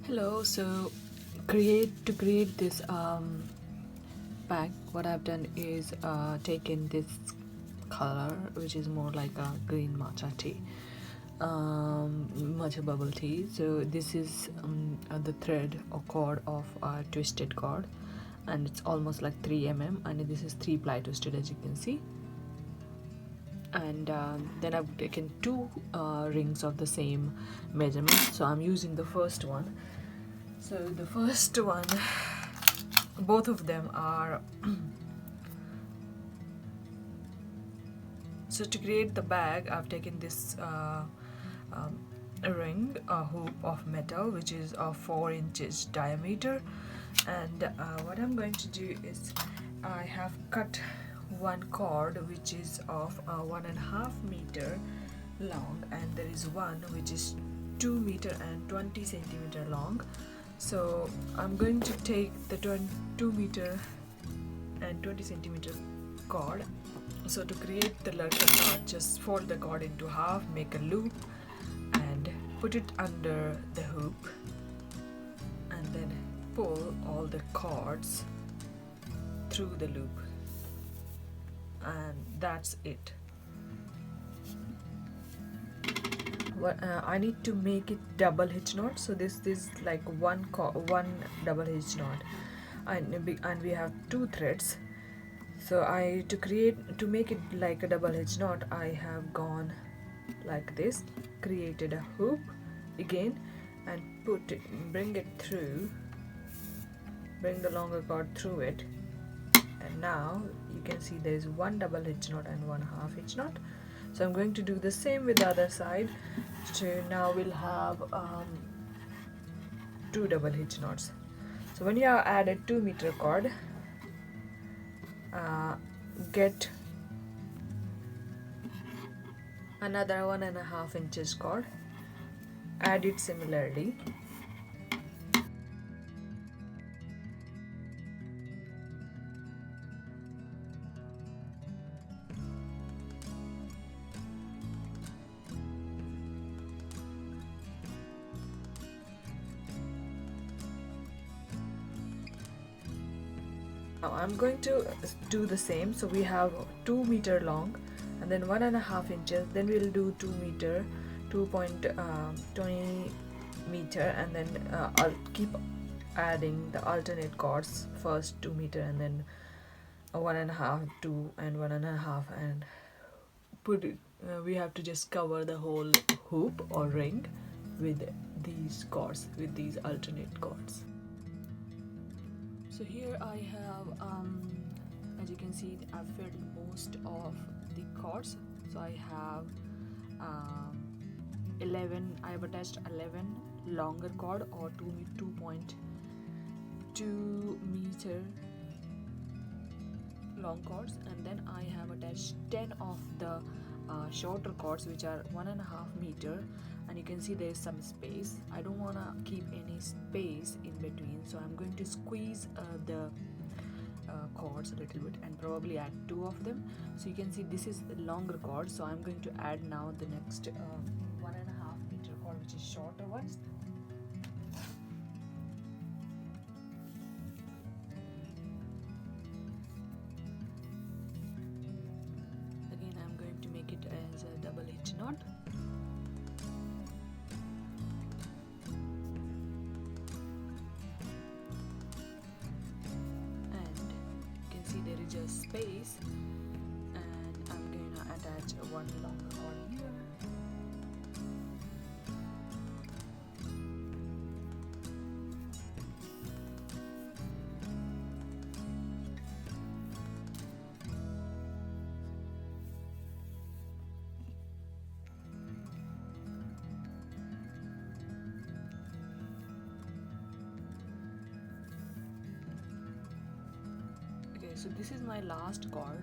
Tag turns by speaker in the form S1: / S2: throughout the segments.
S1: Hello. So to create this bag, what I've done is taken this color, which is more like a green matcha tea, matcha bubble tea. So this is the thread or cord of a twisted cord, and it's almost like 3 mm, and this is 3-ply twisted, as you can see. And then I've taken two rings of the same measurement, so I'm using the first one. So the first one, both of them are so to create the bag, I've taken this ring, a hoop of metal, which is of 4 inches diameter. And what I'm going to do is I have cut one cord which is of 1.5 meter long, and there is one which is 2 meter and 20 centimeter long. So I'm going to take the 2 meter and 20 centimeter cord. So to create the lurker knot, just fold the cord into half, make a loop and put it under the hoop, and then pull all the cords through the loop, and that's it. I need to make it double hitch knot, so this is like one double hitch knot, and we have 2 threads. So to make it like a double hitch knot, I have gone like this, created a hoop again, and bring the longer cord through it, and now you can see there is one double hitch knot and one half hitch knot. So I'm going to do the same with the other side. So now we'll have 2 double hitch knots. So when you have added 2 meter cord, get another 1.5 inches cord, add it similarly, now I'm going to do the same. So we have 2 meter long and then 1.5 inches, then we'll do 2 meter, 2.20 meter, and then I'll keep adding the alternate cords, first 2 meter and then 1.5, 2 and 1.5, and put it, we have to just cover the whole hoop or ring with these cords, with these alternate cords. So here I have, as you can see, I've filled most of the cords. So I have 11, I have attached 11 longer cord or 2.2 meter long cords, and then I have attached 10 of the shorter cords, which are 1.5 meter, and you can see there is some space. I don't want to keep any space in between, so I'm going to squeeze the cords a little bit and probably add 2 of them. So you can see this is the longer cord, so I'm going to add now the next 1.5 meter cord, which is shorter ones. Again, I'm going to make it as a double hitch knot. There is a space, and I'm going to attach one longer cord here. So this is my last cord,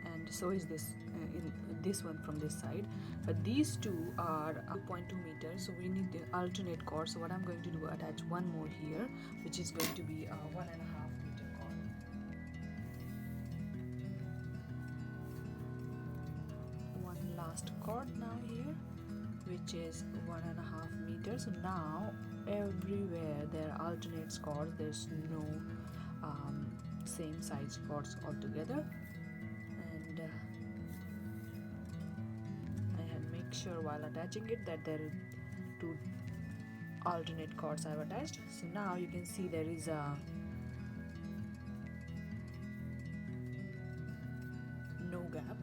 S1: and so is this in this one from this side, but these two are 2.2 meters, so we need the alternate cord. So what I'm going to do, attach one more here, which is going to be a 1.5 meter cord. One last cord now here, which is 1.5 meters. So now everywhere there are alternate cords, there's no same size cords altogether. And I had make sure while attaching it that there are two alternate cords I've attached. So now you can see there is a no gap,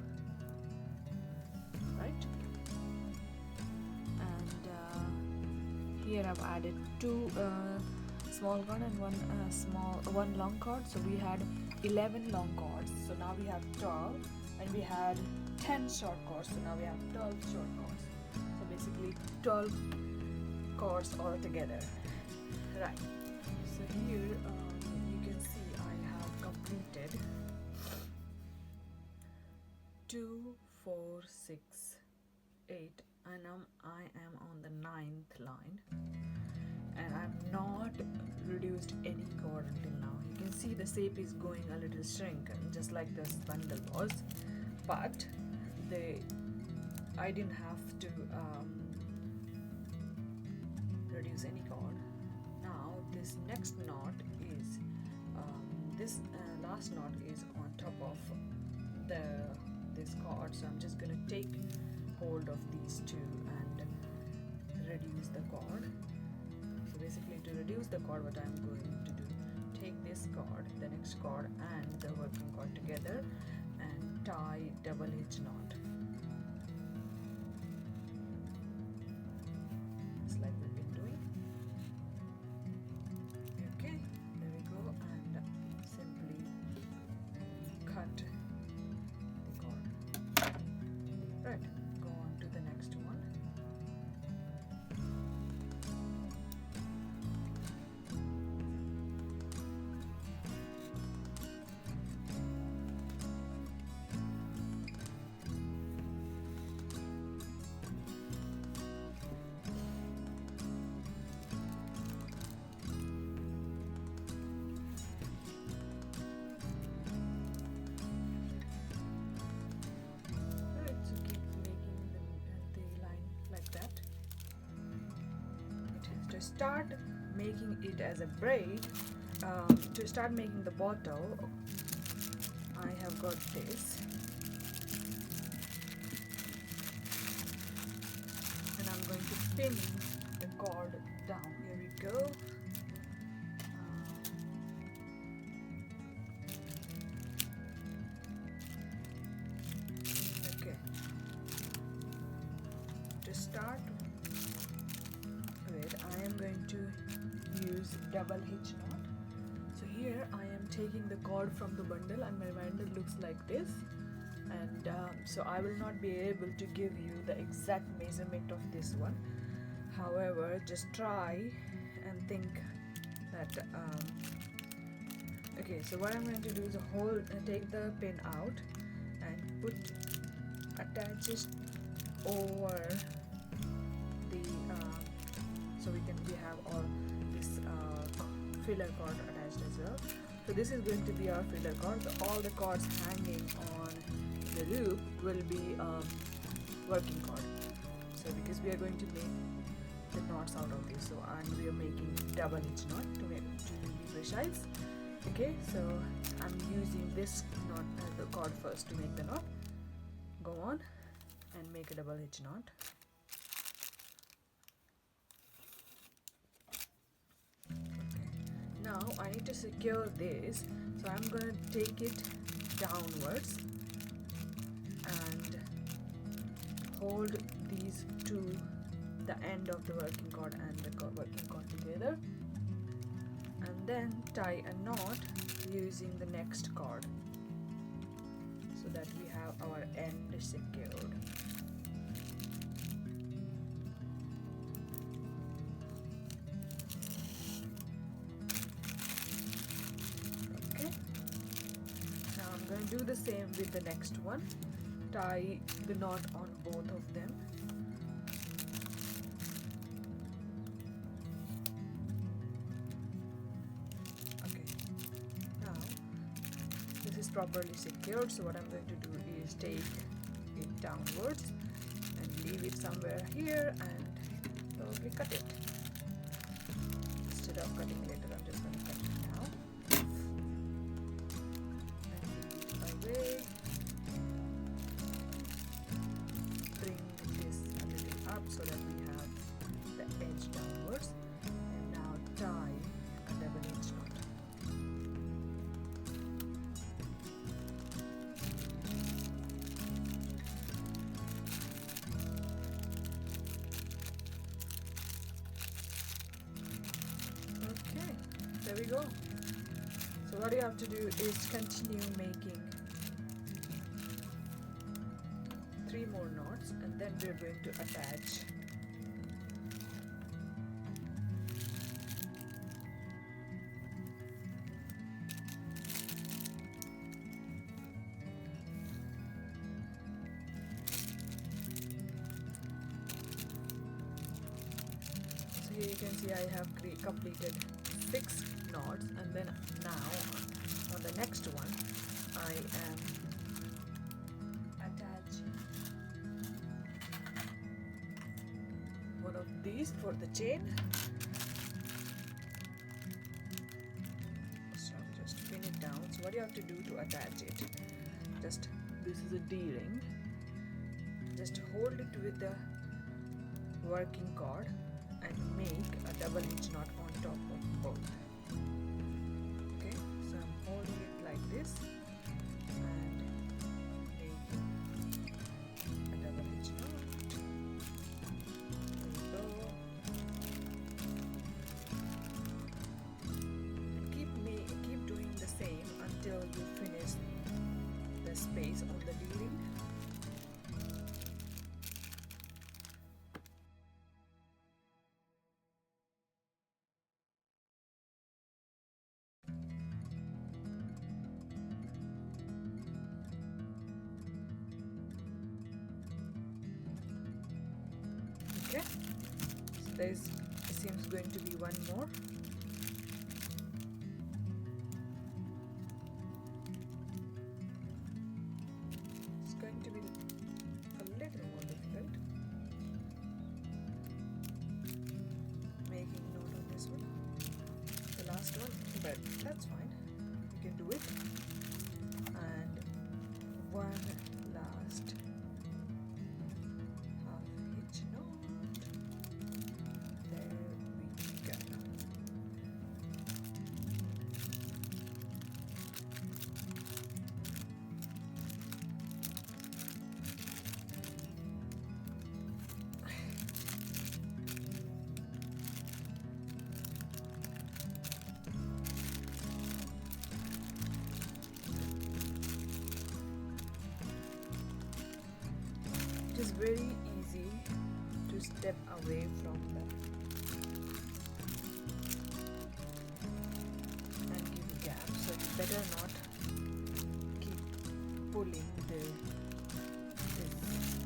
S1: right? And here I've added two small cord and one long cord. So we had 11 long cords, so now we have 12, and we had 10 short cords, so now we have 12 short cords. So basically 12 cords all together, right? So here you can see I have completed 2, 4, 6, 8, and I am on the 9th line, and I've not reduced any cord until now. You can see the shape is going a little shrunken, just like this bundle was, but I didn't have to reduce any cord. Now this next knot is this last knot is on top of this cord, so I'm just gonna take hold of these two and reduce the cord. So basically, to reduce the cord, what I'm going to do, take this cord, the next cord, and the working cord together and tie double hitch knot, just like we've been doing. Okay, there we go, and simply cut the cord. Right, go on to the next one. Start making it as a braid. To start making the bottle, I have got this, and I'm going to pin the cord down. Here we go. Okay, to start I am going to use double hitch knot. So here I am taking the cord from the bundle, and my bundle looks like this, and so I will not be able to give you the exact measurement of this one. However, just try and think that okay, so what I'm going to do is take the pin out and attach it over the so we have all this filler cord attached as well. So this is going to be our filler cord. So all the cords hanging on the loop will be working cord. So because we are going to make the knots out of this, so and we are making double hitch knot to be precise. Okay, so I'm using this knot the cord first to make the knot. Go on and make a double hitch knot. Now I need to secure this, so I'm going to take it downwards and hold these two, the end of the working cord and the working cord together, and then tie a knot using the next cord so that we have our end secured. I'm going to do the same with the next one. Tie the knot on both of them. Okay, now this is properly secured, so what I'm going to do is take it downwards and leave it somewhere here and probably cut it. instead of cutting later, I'm just going to cut it now. And away. Bring this a little up so that we have the edge downwards, and now tie a double edge knot. Okay, there we go. So what you have to do is continue making 3 more knots, and then we're going to attach so here you can see I have completed 6 knots, and then now on the next one I am attaching one of these for the chain. So just pin it down. So what you have to do to attach it, just, this is a D-ring, just hold it with the working cord and make a double hitch knot on top of both. Okay, so I'm holding it like this and making a double hitch knot. There we go. And keep doing the same until you finish the space on the D-ring. Okay, so there seems going to be one more. It's going to be a little more difficult making note on this one, the last one, but that's fine, you can do it. And one last half hitch knot. There we go. It is very easy to step away from the and give gap, so you better not keep pulling this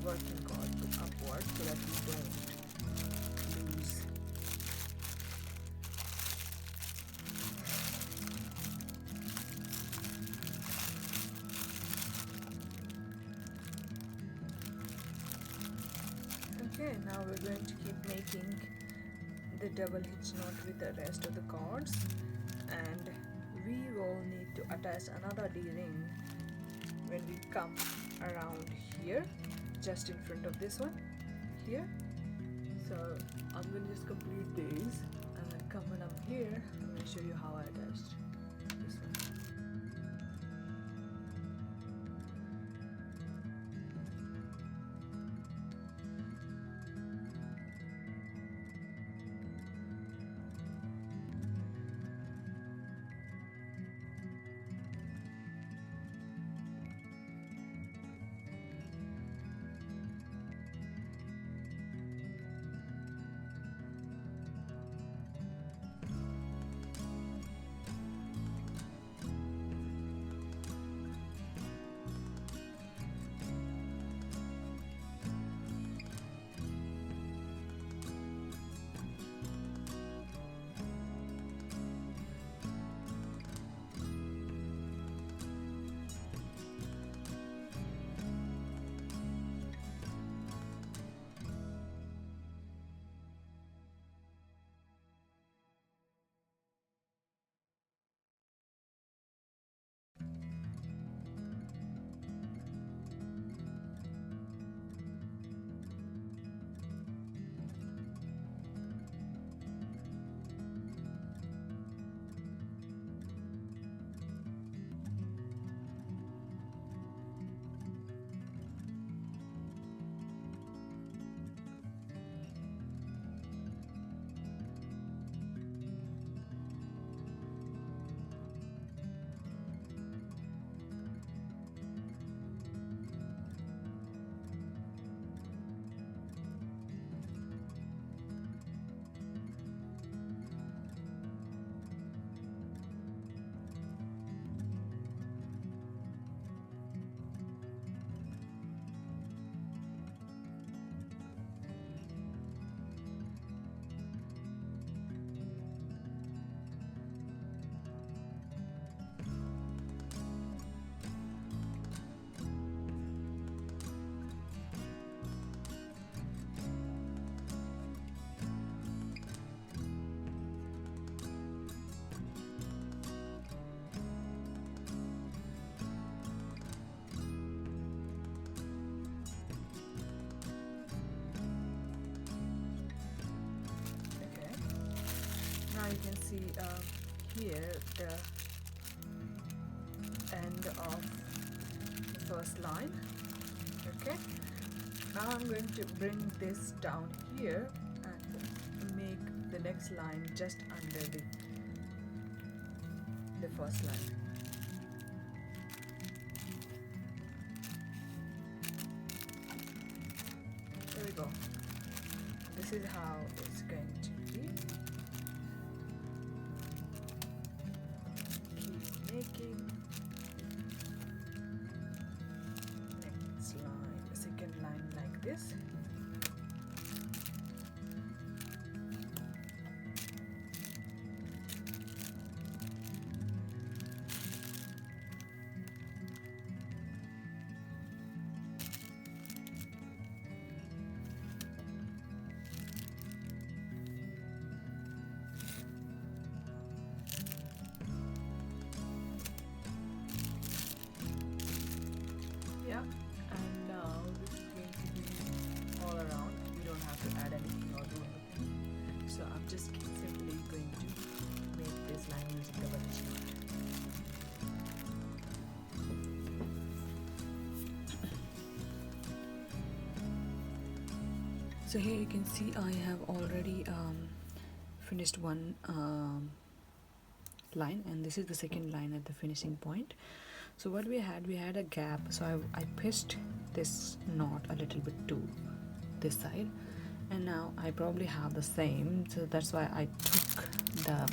S1: working cord upward so that you don't lose. Okay, now we're going to keep making the double hitch knot with the rest of the cords, and we will need to attach another D-ring when we come around here, just in front of this one here. So I'm going to just complete these, and then come when I'm here, I'm going to show you how I attached this one. now you can see here the end of the first line. Okay, now I'm going to bring this down here and make the next line just under the first line. There we go. This is how it's going to be. Keep making. Next line, the second line like this. And now this is going to be all around. You don't have to add anything or do anything. So I'm just simply going to make this line using the varnish line. So here you can see I have already finished one line, and this is the second line at the finishing point. So what we had a gap, so I pitched this knot a little bit to this side, and now I probably have the same, so that's why I took the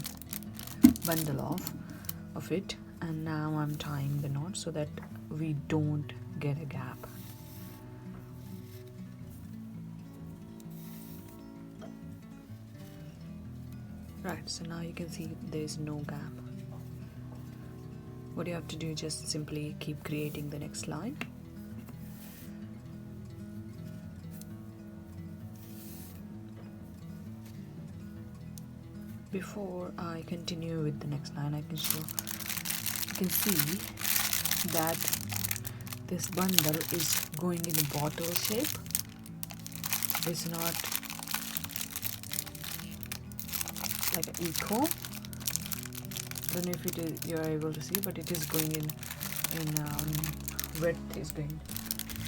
S1: bundle off of it, and now I'm tying the knot so that we don't get a gap. Right, so now you can see there is no gap. What you have to do is just simply keep creating the next line. Before I continue with the next line, you can see that this bundle is going in a bottle shape. It's not like an echo. I don't know if you are able to see, but it is going in width is going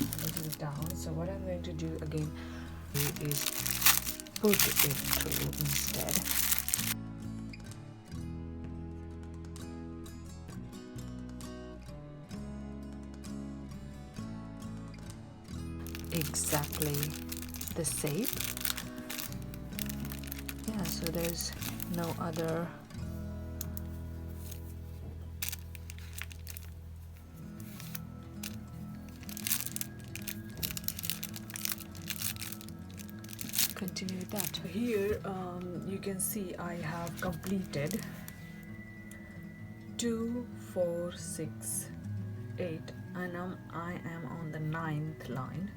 S1: a little down. So what I'm going to do again is put it through instead. Exactly the shape. Yeah, so there's no other continue with that. Here you can see I have completed 2, 4, 6, 8, and I am on the 9th line,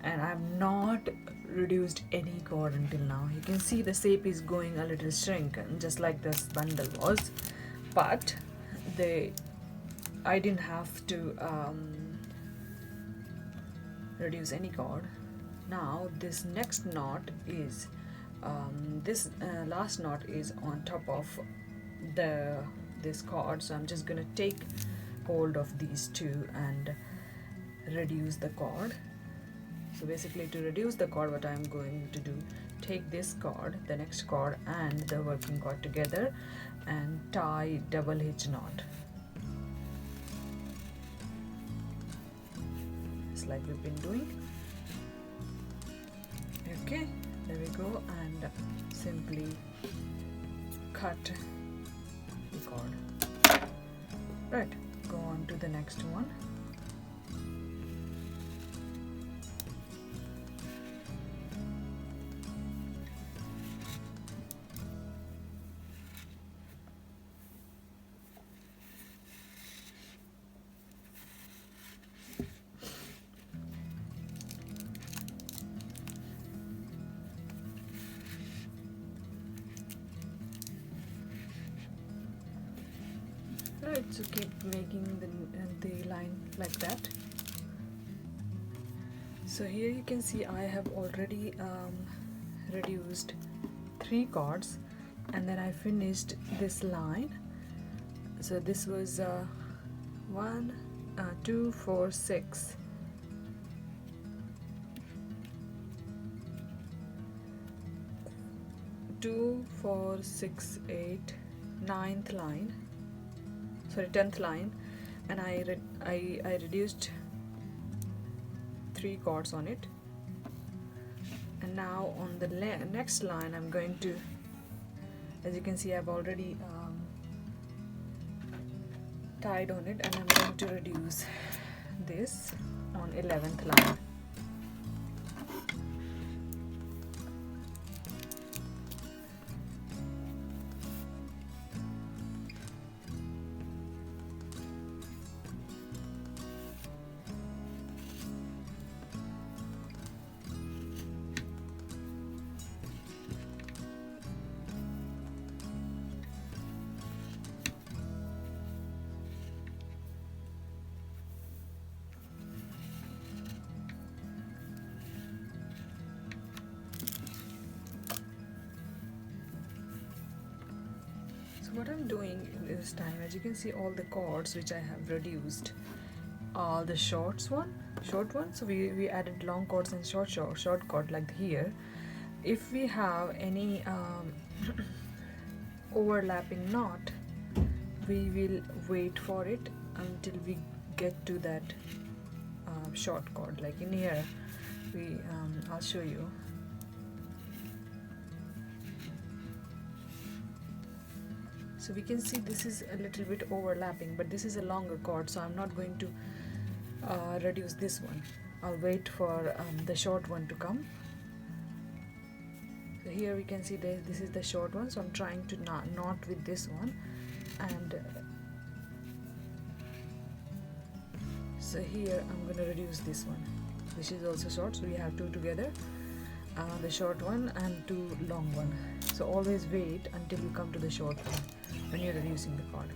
S1: and I have not reduced any cord until now. You can see the shape is going a little shrunken, just like this bundle was, but I didn't have to reduce any cord. Now this next knot is this last knot is on top of this cord, so I'm just gonna take hold of these two and reduce the cord. So basically, to reduce the cord, what I'm going to do, take this cord, the next cord, and the working cord together and tie double hitch knot, just like we've been doing. Okay, there we go, and simply cut the cord. Right, go on to the next one. Right, so keep making the line like that. So here you can see I have already reduced 3 cords. and then I finished this line. So this was 1 2 4 6, 2 4 6 8, 9th line, sorry 10th line, and I reduced 3 chords on it. And now on the next line I'm going to, as you can see, I've already tied on it, and I'm going to reduce this on 11th line. What I'm doing this time, as you can see, all the chords which I have reduced, all the short ones. So we added long chords and short chord like here. If we have any overlapping knot, we will wait for it until we get to that short chord. Like in here, I'll show you. So we can see this is a little bit overlapping, but this is a longer chord, so I'm not going to reduce this one. I'll wait for the short one to come. So here we can see this is the short one, so I'm trying to knot with this one, and so here I'm going to reduce this one. This is also short, so we have 2 together, the short one and 2 long one. So always wait until you come to the short one when you're reducing the chord.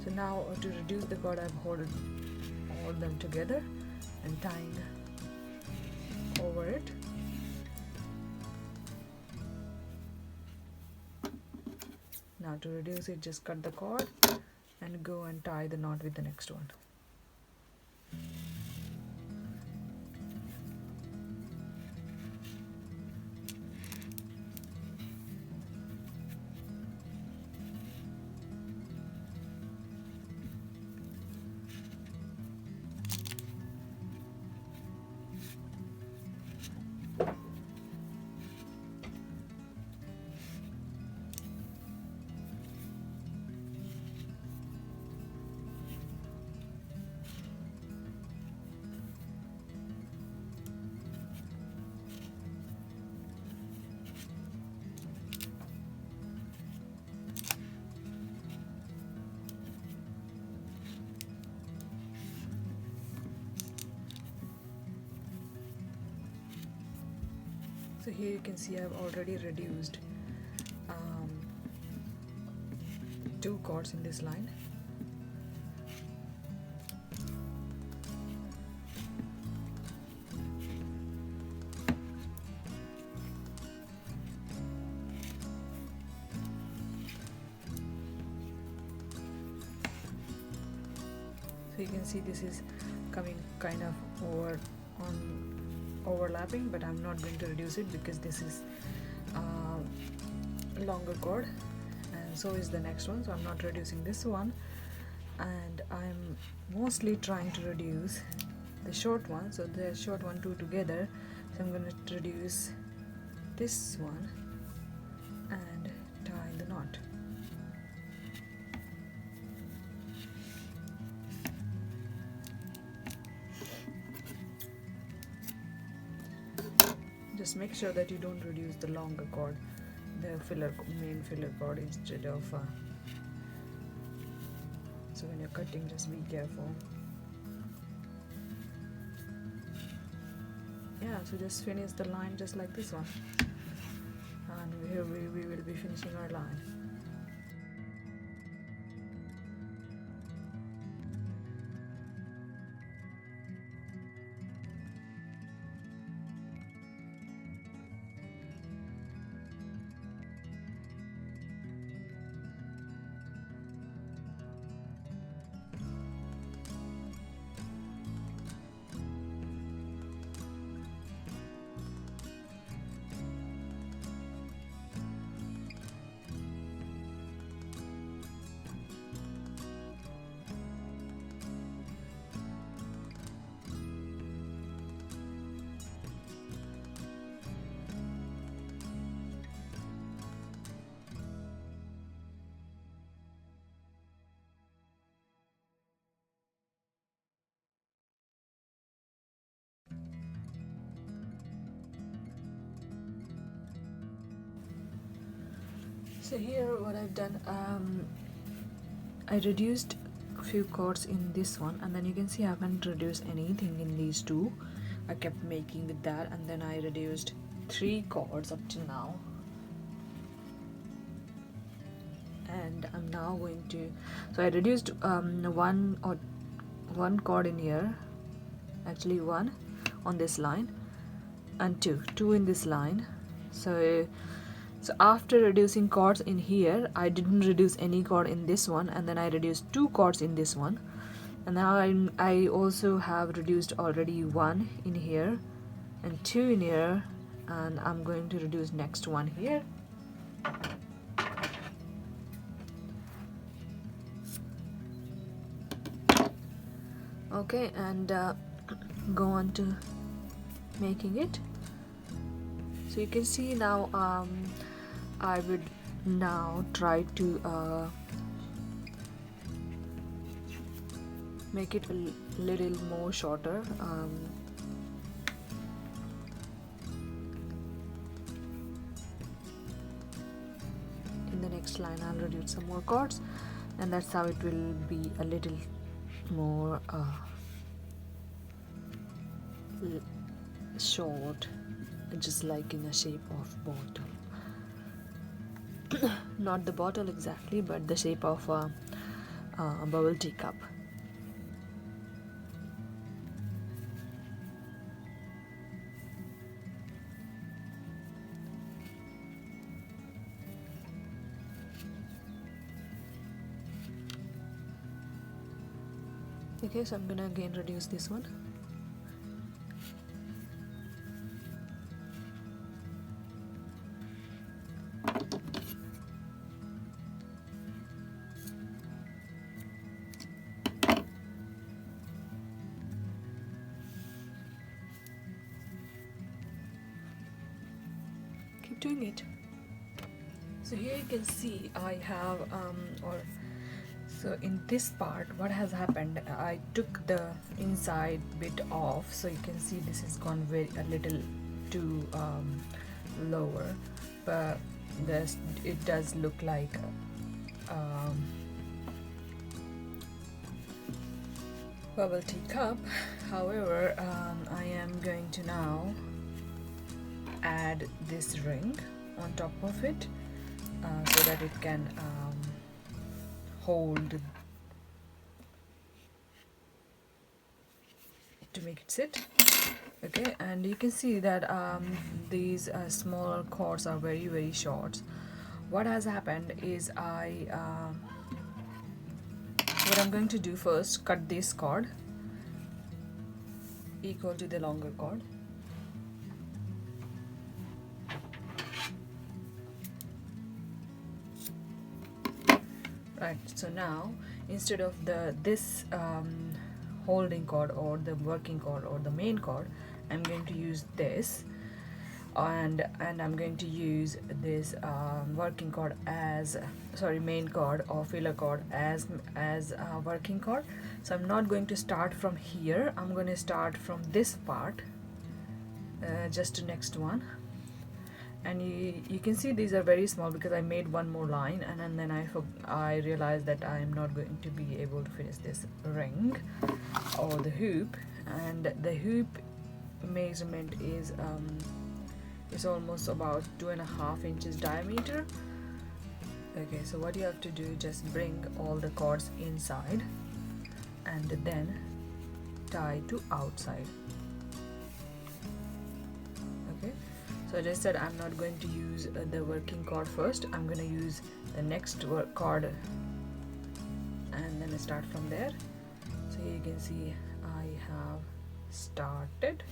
S1: So now to reduce the chord, I've hold them together and tying over it. Now to reduce it, just cut the cord and go and tie the knot with the next one. So here you can see I've already reduced 2 chords in this line. So you can see this is coming kind of overlapping, but I'm not going to reduce it because this is a longer chord, and so is the next one, so I'm not reducing this one, and I'm mostly trying to reduce the short one. So the short 1 2 together, so I'm going to reduce this one and tie the knot. Just make sure that you don't reduce the longer chord, the main filler chord, instead of so when you're cutting, just be careful. Yeah, so just finish the line just like this one, and here we will be finishing our line. So here what I've done, I reduced a few chords in this one, and then you can see I haven't reduced anything in these two. I kept making with that, and then I reduced 3 chords up to now. And I'm now going to, so I reduced one chord in here, actually one on this line, and two in this line. So after reducing chords in here, I didn't reduce any chord in this one, and then I reduced 2 chords in this one, and now I also have reduced already 1 in here and 2 in here, and I'm going to reduce next one here. Okay, and go on to making it. So you can see now I would now try to make it a little more shorter. In the next line I'll reduce some more chords, and that's how it will be a little more short, just like in the shape of bottle. Not the bottle exactly, but the shape of a bubble tea cup. Okay, so I'm gonna again reduce this one. Keep doing it. So here you can see I have so in this part what has happened, I took the inside bit off, so you can see this has gone a little too lower, but it does look like bubble tea cup. However, I am going to now add this ring on top of it, so that it can hold, to make it sit. Okay, and you can see that these smaller chords are very, very short. What has happened is what I'm going to do first, cut this chord equal to the longer chord. Right, so now instead of this holding chord or the working chord or the main chord, I'm going to use this, and I'm going to use this working chord as, sorry, main chord or filler chord as working chord. So I'm not going to start from here, I'm going to start from this part, just the next one. And you can see these are very small because I made one more line, and then I realized that I'm not going to be able to finish this ring or the hoop, and the hoop measurement is almost about 2.5 inches diameter. Okay, so what you have to do, just bring all the cords inside and then tie to outside. Okay, so as I said, I'm not going to use the working chord first, I'm going to use the next chord and then I start from there. So here you can see I have started.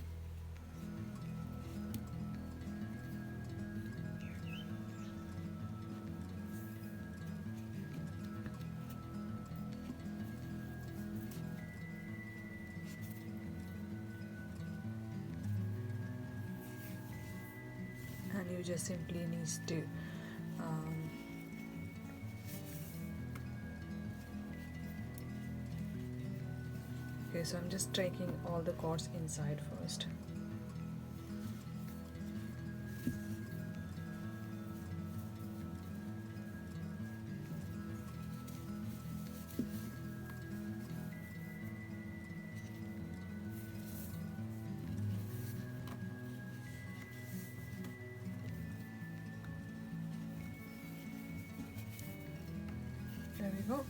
S1: And you just simply need to okay, so I'm just striking all the chords inside first. go.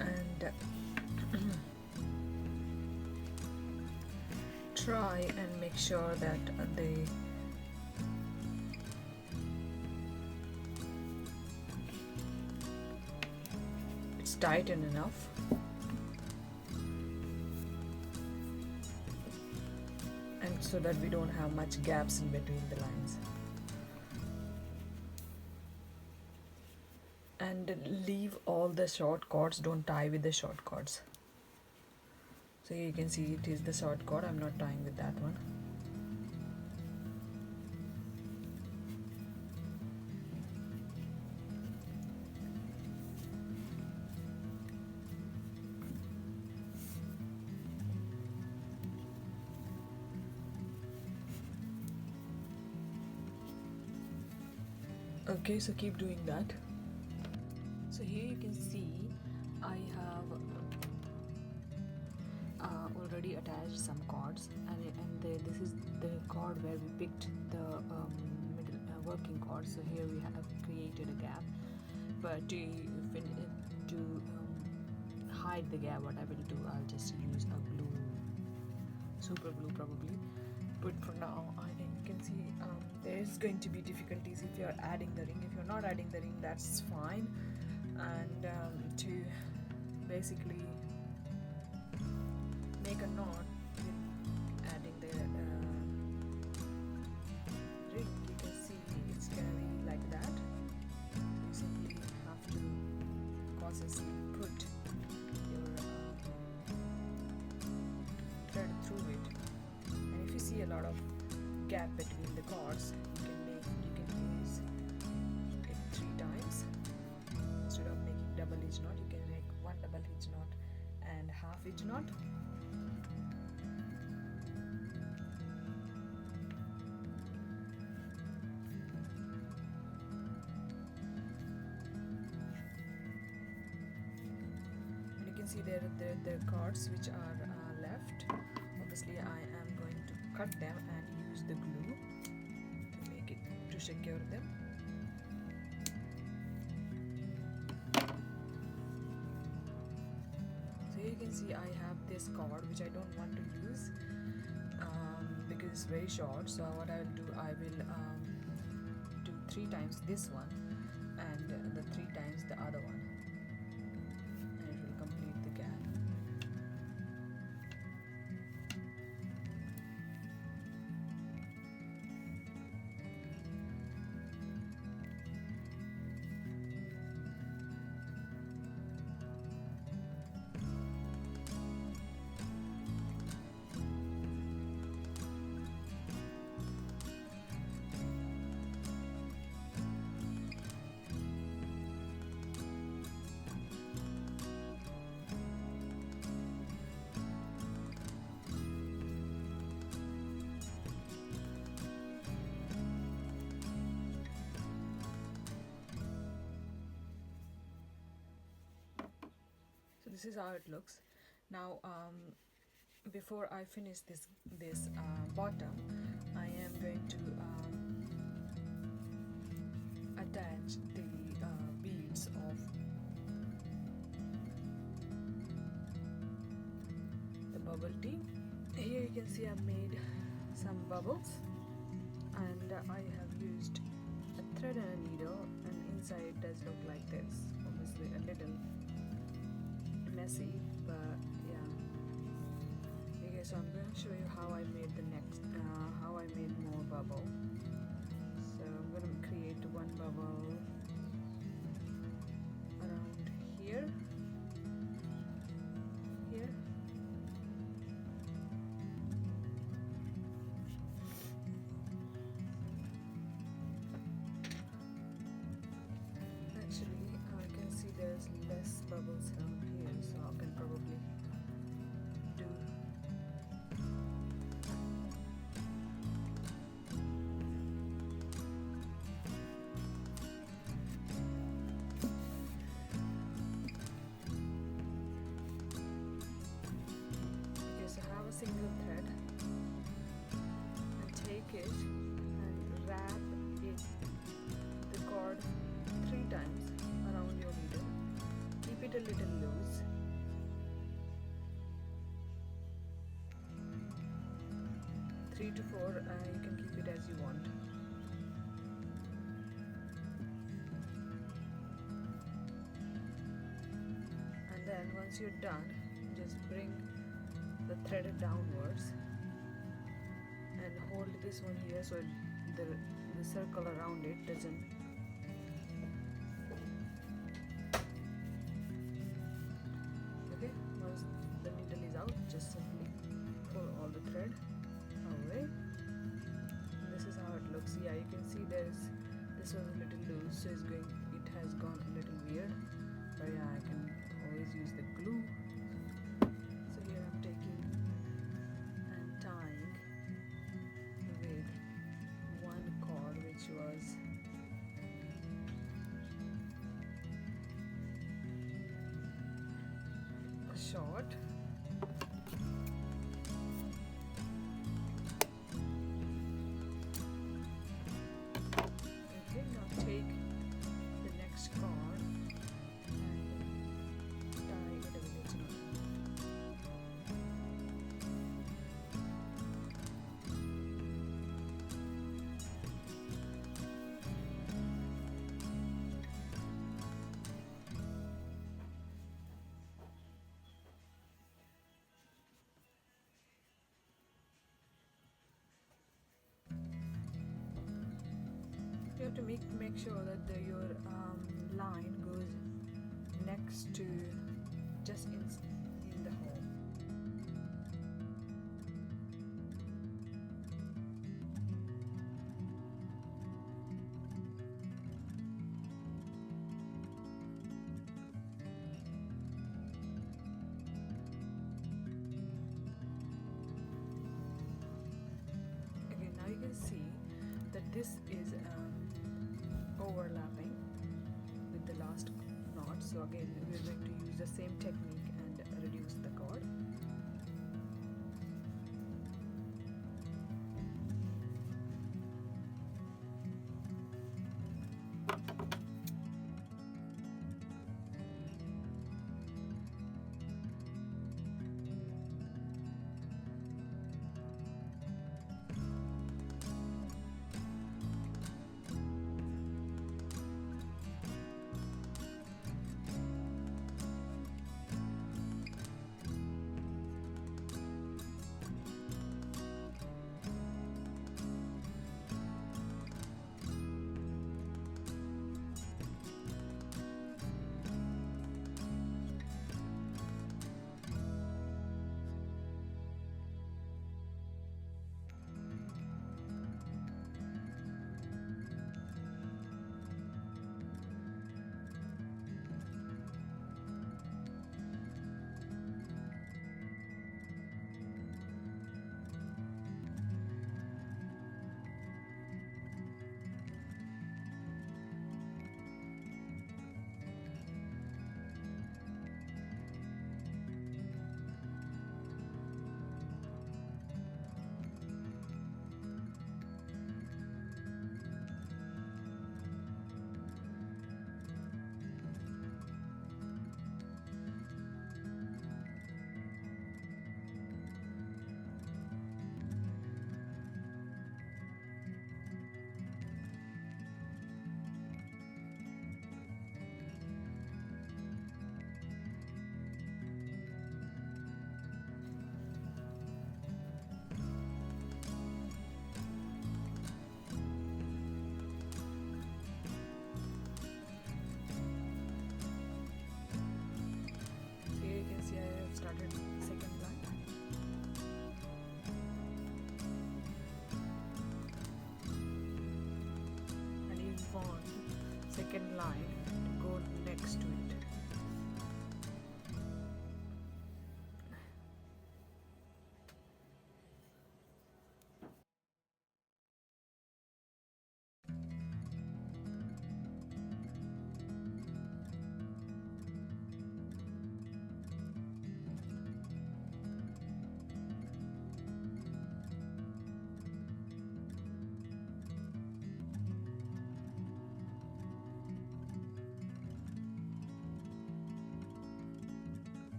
S1: And try and make sure that it's tightened enough. And so that we don't have much gaps in between the lines. And leave all the short cords, don't tie with the short cords. So here you can see it is the short cord, I'm not tying with that one. Okay, so keep doing that. So here you can see I have already attached some cords, and this is the cord where we picked the middle working cord. So here we have created a gap, but to hide the gap, what I will do, I'll just use a glue, super glue probably. But for now, you can see there is going to be difficulties if you're adding the ring. If you're not adding the ring, that's fine. And to basically make a knot with adding the ring, you can see it's gonna be like that. You simply have to cautiously put your thread through it. And if you see a lot of gap between the cords, you can use it 3 times. Instead of making double hitch knot, you can make 1 double hitch knot and half hitch knot. And you can see there the cords which are left. Obviously I am going to cut them and use the glue to make it, to secure them. So you can see I have this cord which I don't want to use because it's very short. So what I will do, I will do 3 times this one and the 3 times the other one, and it will complete the gap. This is how it looks. Now before I finish this bottom, I am going to attach the beads of the bubble tea. Here you can see I've made some bubbles, and I have used a thread and a needle, and inside it does look like this. Obviously a little messy, but yeah. Okay, so I'm going to show you how I made the next, how I made more bubble. So I'm going to create 1 bubble around here, Actually, I can see there's less bubbles around here, so I can probably do little loose. Three to four, you can keep it as you want. And then once you're done, just bring the thread downwards and hold this one here so the circle around it doesn't. Okay, once the needle is out, just simply pull all the thread away. This is how it looks. Yeah, you can see this was a little loose, so it has gone a little weird, but yeah, I can always use the glue. So here I'm taking and tying with one cord, which was short. Okay, now take the next cord and tie it originally. You have to make sure that your line goes next to just in the hole. Okay, now you can see that this is overlapping with the last knot. So again, we're going to use the same technique and reduce the cord.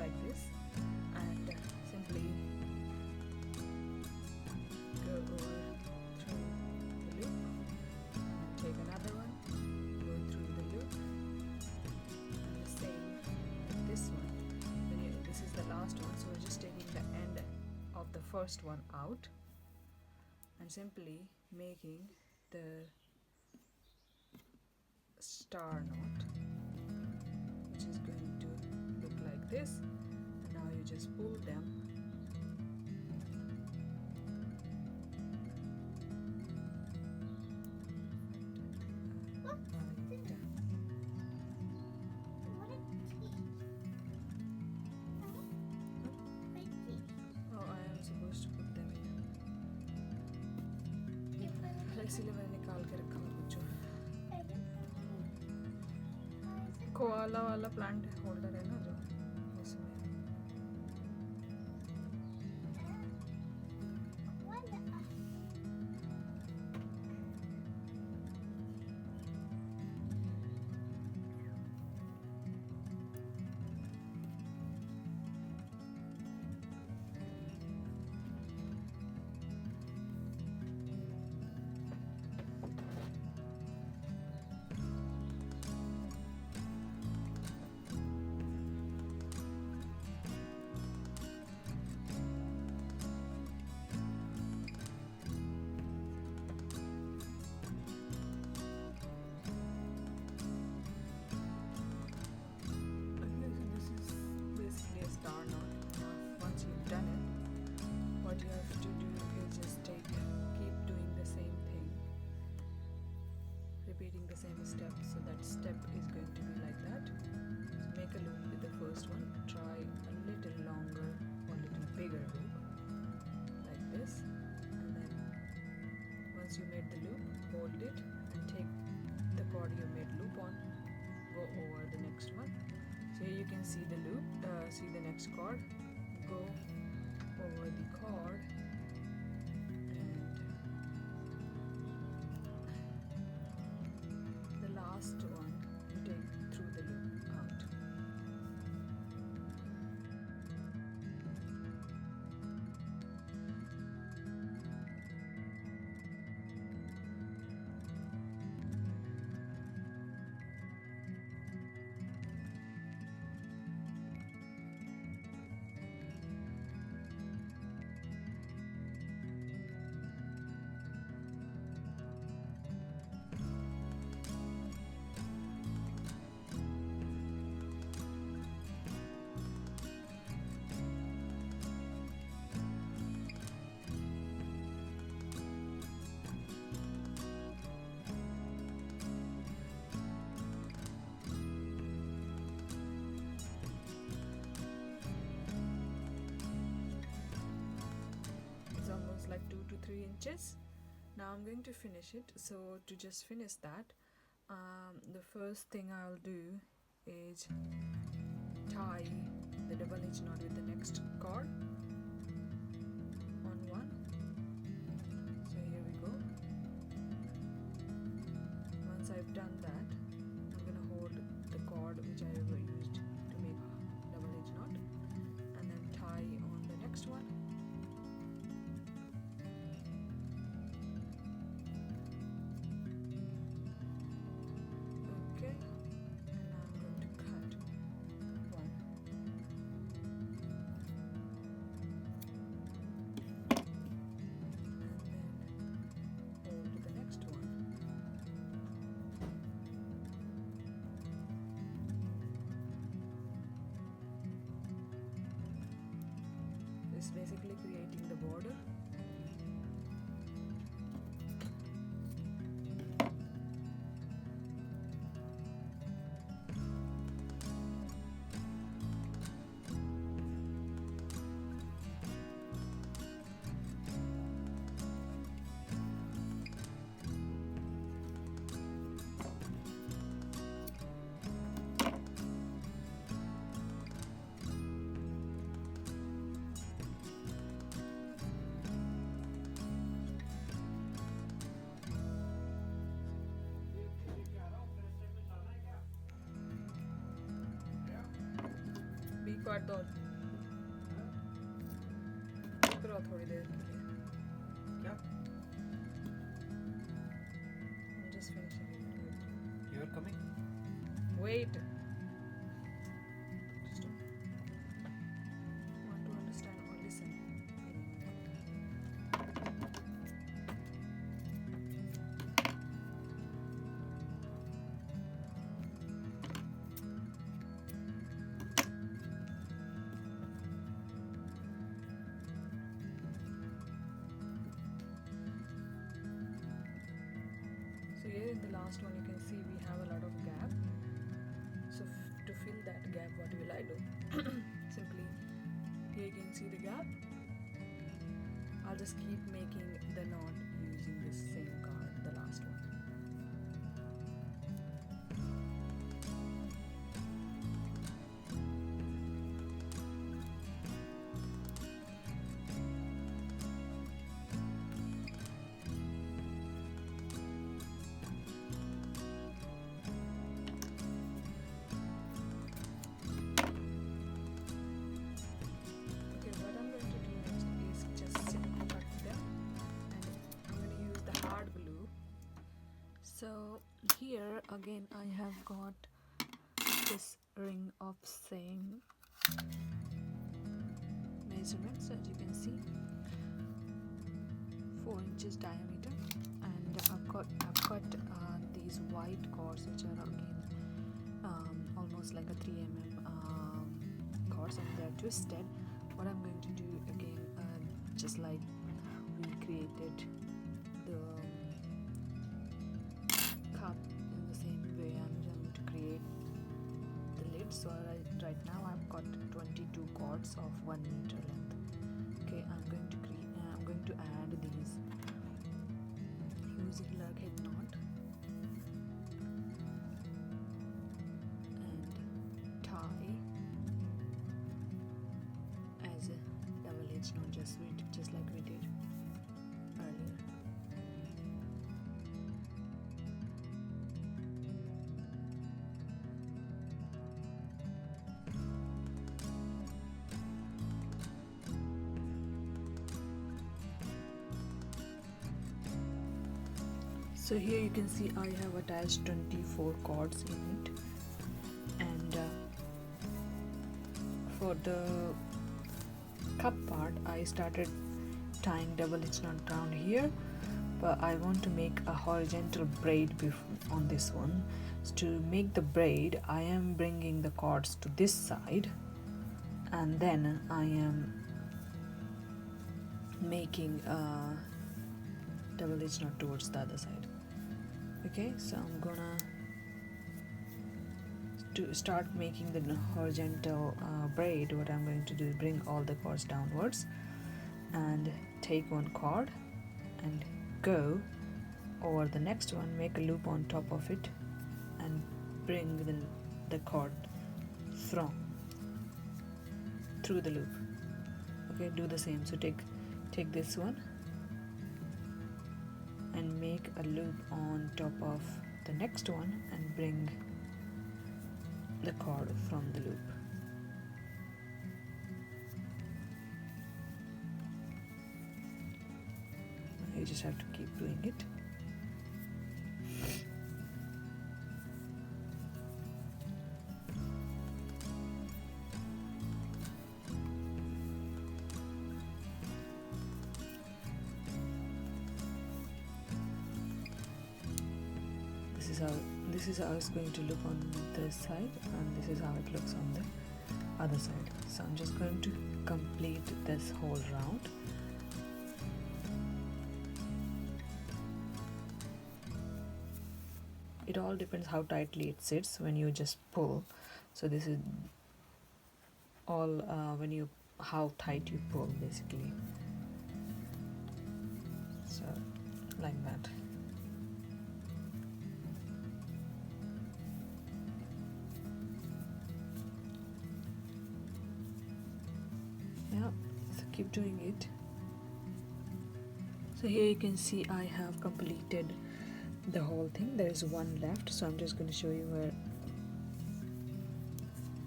S1: like this, and simply go over through the loop, and take another one, go through the loop, and the same with this one. Then this is the last one, so we're just taking the end of the first one out and simply making the star knot, which is going to look like this. And now you just pull them इसीलिए मैंने निकाल के रखा है कुछ koala वाला plant holder है ना जो इसमें what you have to do is just keep doing the same thing, repeating the same step. So that step is going to be like that. So make a loop with the first one, try a little longer or a little bigger loop like this, and then once you made the loop, hold it and take the cord you made loop on, go over the next one. So here you can see the loop, see the next cord, go over the cord, and the last one you take through the loop out. Like 2 to 3 inches. Now I'm going to finish it. So to just finish that, the first thing I'll do is tie the double hitch knot with the next cord on one. So here we go. Once I've done that, I'm going to hold the cord which I ever used to make double hitch knot and then tie on the next one. Basically creating the border. काट दो करो थोड़ी देर के लिए
S2: क्या
S1: I'm just finishing it.
S2: you are coming
S1: Wait. Just don't want to understand or listen. So here in the last one you can see we have a lot of gap. So to fill that gap, what will I do? Simply here you can see the gap. I'll just keep making the knot using this same card, the last one. So here again I have got this ring of same measurements, as you can see, 4 inches diameter, and I've got these white cords which are again almost like a 3 mm cords, and they're twisted. What I'm going to do again, just like we created the cup in the same way, I'm going to create the lid. So right now I've got 22 cords of 1 meter length. Okay, I'm going to add these using lug head knot and tie as a double edged knot, just like we did earlier. So here you can see I have attached 24 cords in it, and for the cup part I started tying double hitch knot down here, but I want to make a horizontal braid on this one. So to make the braid I am bringing the cords to this side, and then I am making a double hitch knot towards the other side. Okay, so I'm gonna to start making the horizontal braid. What I'm going to do is bring all the cords downwards and take one cord and go over the next one, make a loop on top of it and bring the cord through the loop. Okay, do the same. So take this one and make a loop on top of the next one and bring the cord from the loop. You just have to keep doing it. This is how it's going to look on this side, and this is how it looks on the other side. So I'm just going to complete this whole round. It all depends how tightly it sits when you just pull. So this is all how tight you pull, basically. So like that. Yeah, so keep doing it. So here you can see I have completed the whole thing. There is one left, so I'm just going to show you where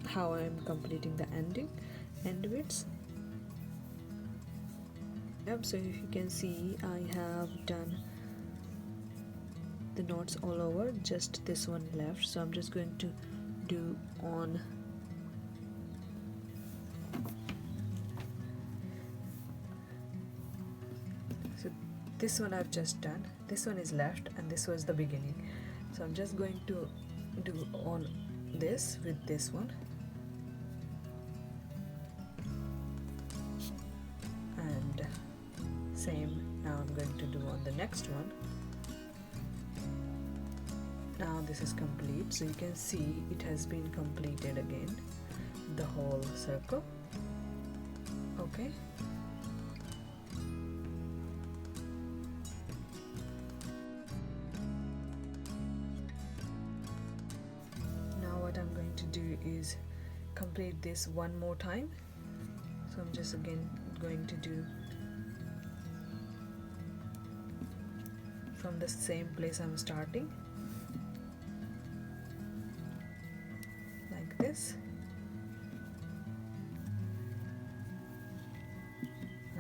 S1: how I am completing the end bits. Yep, so if you can see, I have done the knots all over, just this one left, so I'm just going to do on so this one I've just done, this one is left, and this was the beginning, so I'm just going to do on this with this one, and same now I'm going to do on the next one. Now this is complete, so you can see it has been completed again, the whole circle. Okay, now what I'm going to do is complete this one more time, so I'm just again going to do from the same place I'm starting, like this.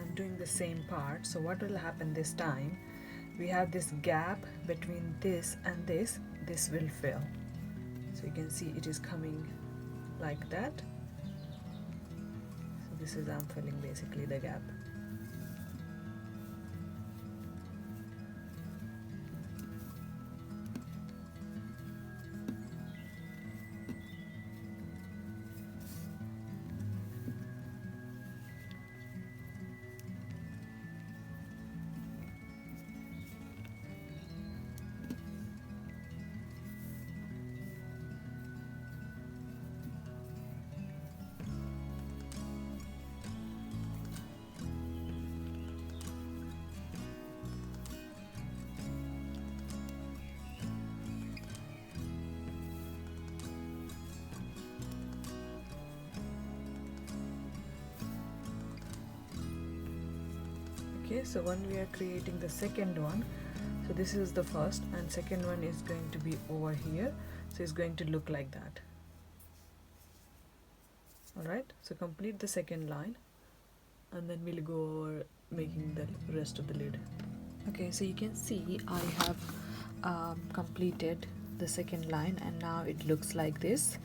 S1: I'm doing the same part, so what will happen this time, we have this gap between this and this will fill, so you can see it is coming like that. So this is, I'm filling basically the gap. Okay, so when we are creating the second one, so this is the first, and second one is going to be over here, so it's going to look like that. Alright, so complete the second line, and then we'll go over making the rest of the lid. Okay, so you can see I have completed the second line, and now it looks like this.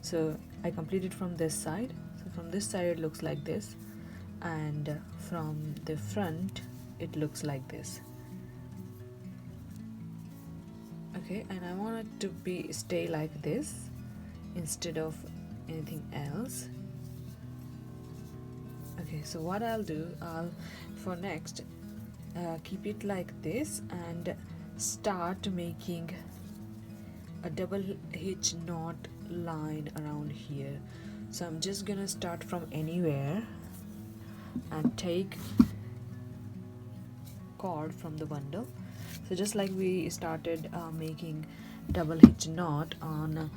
S1: So I completed from this side, so from this side it looks like this, and from the front it looks like this. Okay, and I want it to stay like this instead of anything else. Okay, so what I'll do, for next keep it like this and start making a double hitch knot line around here. So I'm just gonna start from anywhere and take cord from the bundle. So just like we started making double hitch knot on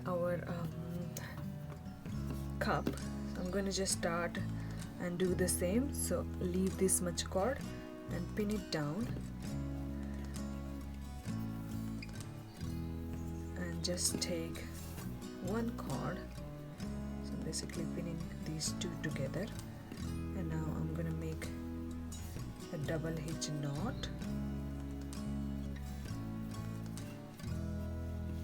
S1: our cup, so I'm going to just start and do the same. So leave this much cord and pin it down, and just take one cord, so basically pinning these two together, and now I'm going to make a double hitch knot,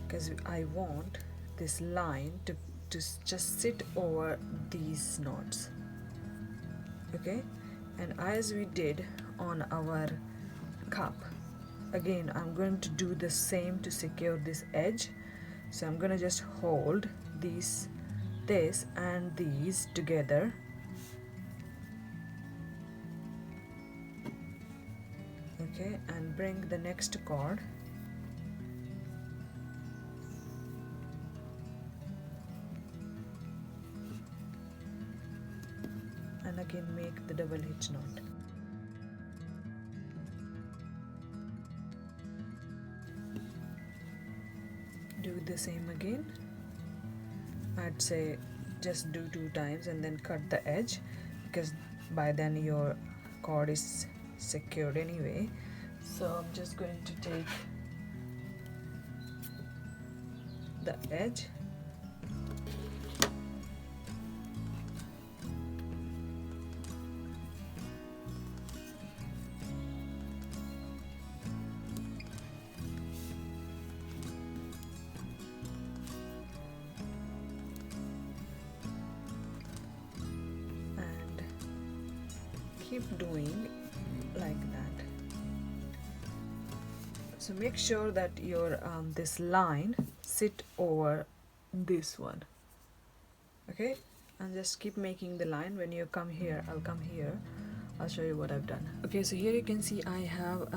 S1: because I want this line to just sit over these knots. Okay, and as we did on our cup, again I'm going to do the same to secure this edge. So I'm going to just hold this and these together, okay, and bring the next cord and again make the double hitch knot. Do the same again. I'd say just do 2 times and then cut the edge, because by then your cord is secured anyway. So I'm just going to take the edge. Keep doing like that. So make sure that your this line sit over this one, okay, and just keep making the line. When you come here, I'll come here, I'll show you what I've done. Okay, so here you can see I have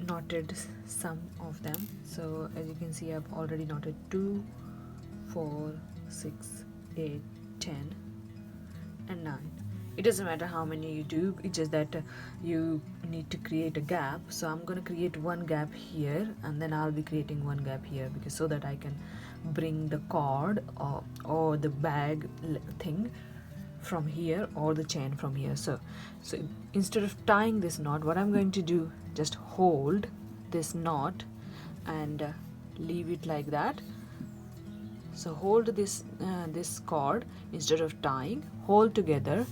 S1: knotted some of them. So as you can see, I've already knotted 2, 4, 6, 8, 10 and 9. It doesn't matter how many you do, it's just that you need to create a gap. So I'm going to create one gap here, and then I'll be creating one gap here, because so that I can bring the cord or the bag thing from here, or the chain from here. So instead of tying this knot, what I'm going to do, just hold this knot and leave it like that. So hold this this cord, instead of tying, hold together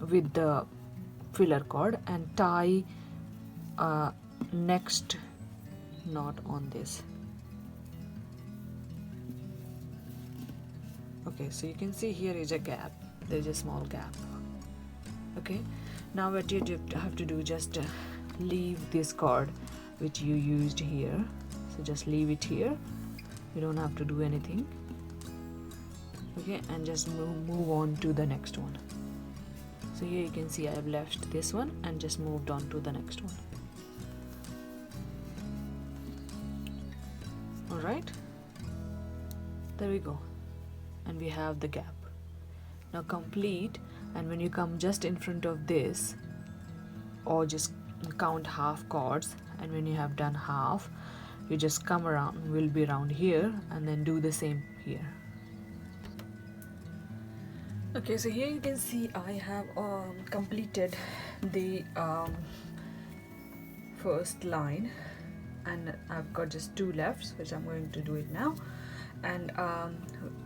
S1: with the filler cord and tie next knot on this. Okay, so you can see here is a gap, there is a small gap. Okay, now what you have to do, just leave this cord which you used here. So just leave it here, you don't have to do anything. Okay, and just move on to the next one. So here you can see I have left this one and just moved on to the next one. Alright, there we go, and we have the gap now complete. And when you come just in front of this, or just count half cords, and when you have done half, you just come around, will be around here, and then do the same here. Okay, so here you can see I have completed the first line, and I've got just 2 left, which I'm going to do it now. And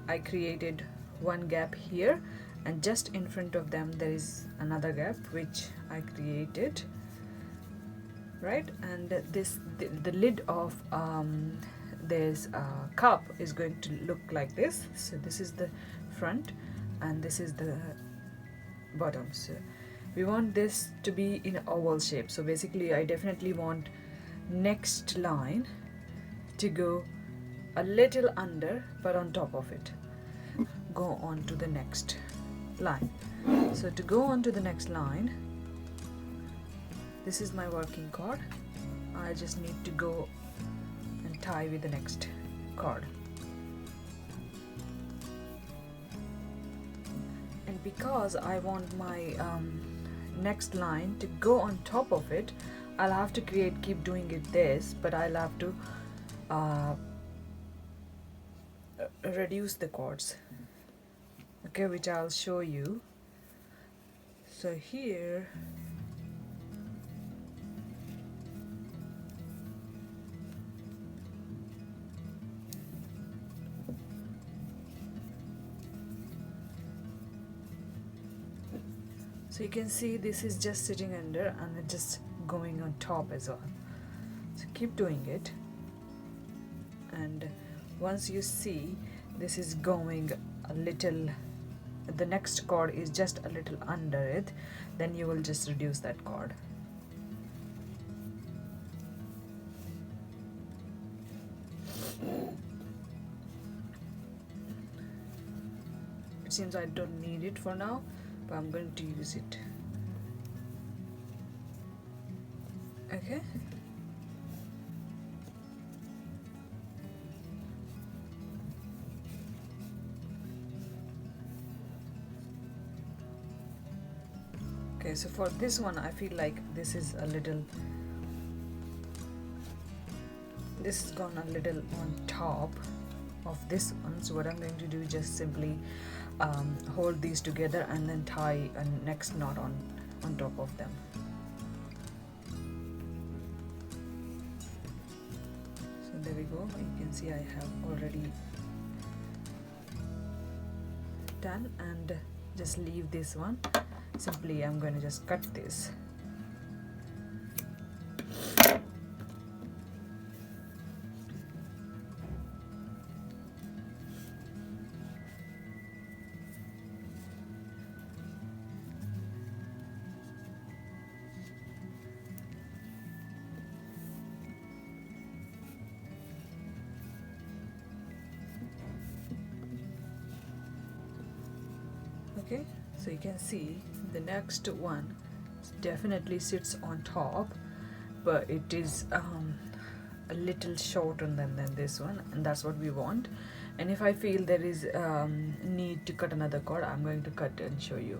S1: I created one gap here, and just in front of them there is another gap which I created, right? And the lid of this cup is going to look like this. So this is the front and this is the bottom. So we want this to be in oval shape. So basically I definitely want next line to go a little under, but on top of it go on to the next line. So to go on to the next line, this is my working cord. I just need to go and tie with the next cord. And because I want my next line to go on top of it, I'll have to keep doing it this, but I'll have to reduce the cords, okay, which I'll show you. So here so you can see this is just sitting under and it's just going on top as well. So keep doing it, and once you see this is going a little, the next cord is just a little under it, then you will just reduce that cord. It seems I don't need it for now, but I'm going to use it. Okay. Okay, so for this one I feel like this is a little, this has gone a little on top of this one. So what I'm going to do is just simply hold these together and then tie a next knot on top of them. So there we go. You can see I have already done, and just leave this one. Simply I'm going to just cut this. Okay, so you can see the next one definitely sits on top, but it is a little shorter than this one, and that's what we want. And if I feel there is need to cut another cord, I'm going to cut and show you.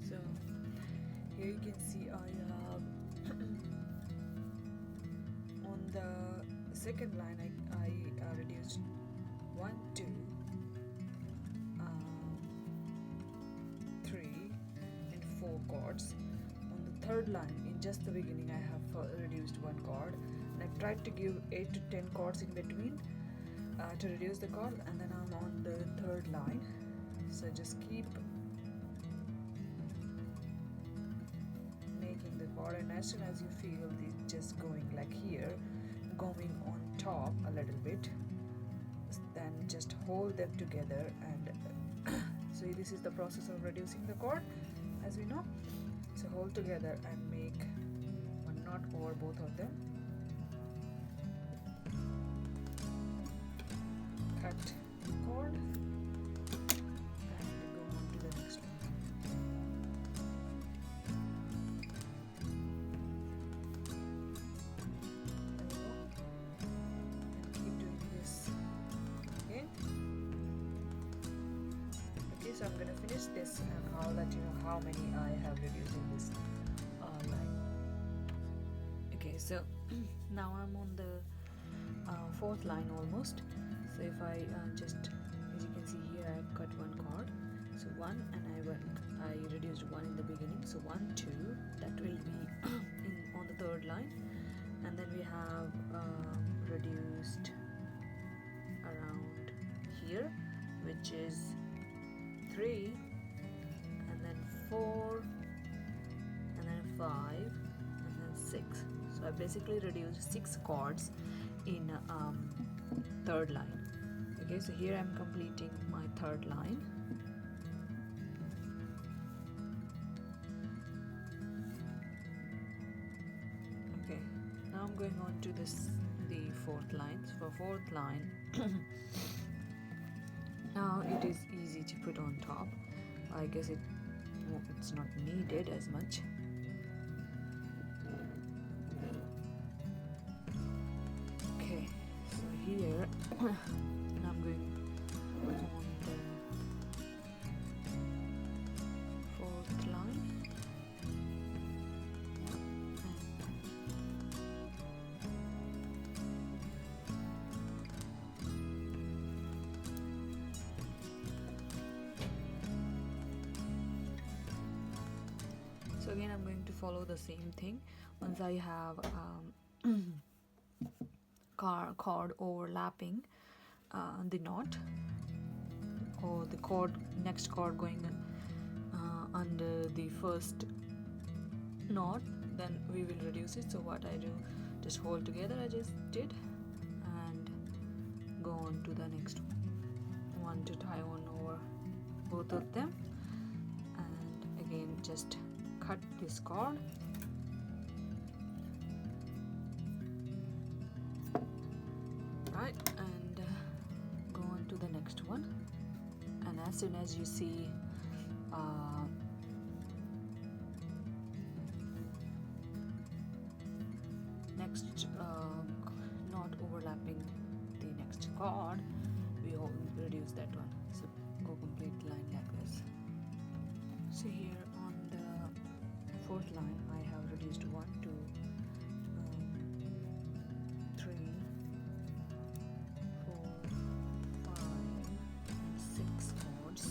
S1: So here you can see I have on the second line I reduced 1, 2, 3 and 4 chords. On the third line, in just the beginning, I have reduced 1 chord, and I've tried to give 8 to 10 chords in between to reduce the chord, and then I'm on the third line. So just keep making the chord, and as soon as you feel it just going like here, going on top a little bit, then just hold them together. And so this is the process of reducing the chord, as we know. So hold together and make one knot over both of them. Cut the chord and go on to the next one. So I'm going to finish this and I'll let you know how many I have reduced in this line. Okay, so now I'm on the fourth line almost. So if I just, as you can see here, I've cut 1 chord. So 1, and I reduced 1 in the beginning. So 1, 2, that will be on the third line. And then we have reduced around here, which is 3, and then 4, and then 5, and then 6. So I basically reduced 6 chords in third line. Okay, so here I'm completing my third line. Okay, now I'm going on to the fourth line. So for fourth line, now it is easy to put on top. I guess it's not needed as much. Okay, so here I'm going on the fourth line. So again I'm going to follow the same thing. Once I have chord overlapping the knot, or the next chord going under the first knot, then we will reduce it. So what I do, just hold together, I just did, and go on to the next one to tie one over both of them, and again just cut this cord. Right, and go on to the next one, and as soon as you see next not overlapping the next cord, we reduce that one. So go complete line like this. So here on the fourth line I have reduced 1, 2, 3, 4, 5, and 6 cords.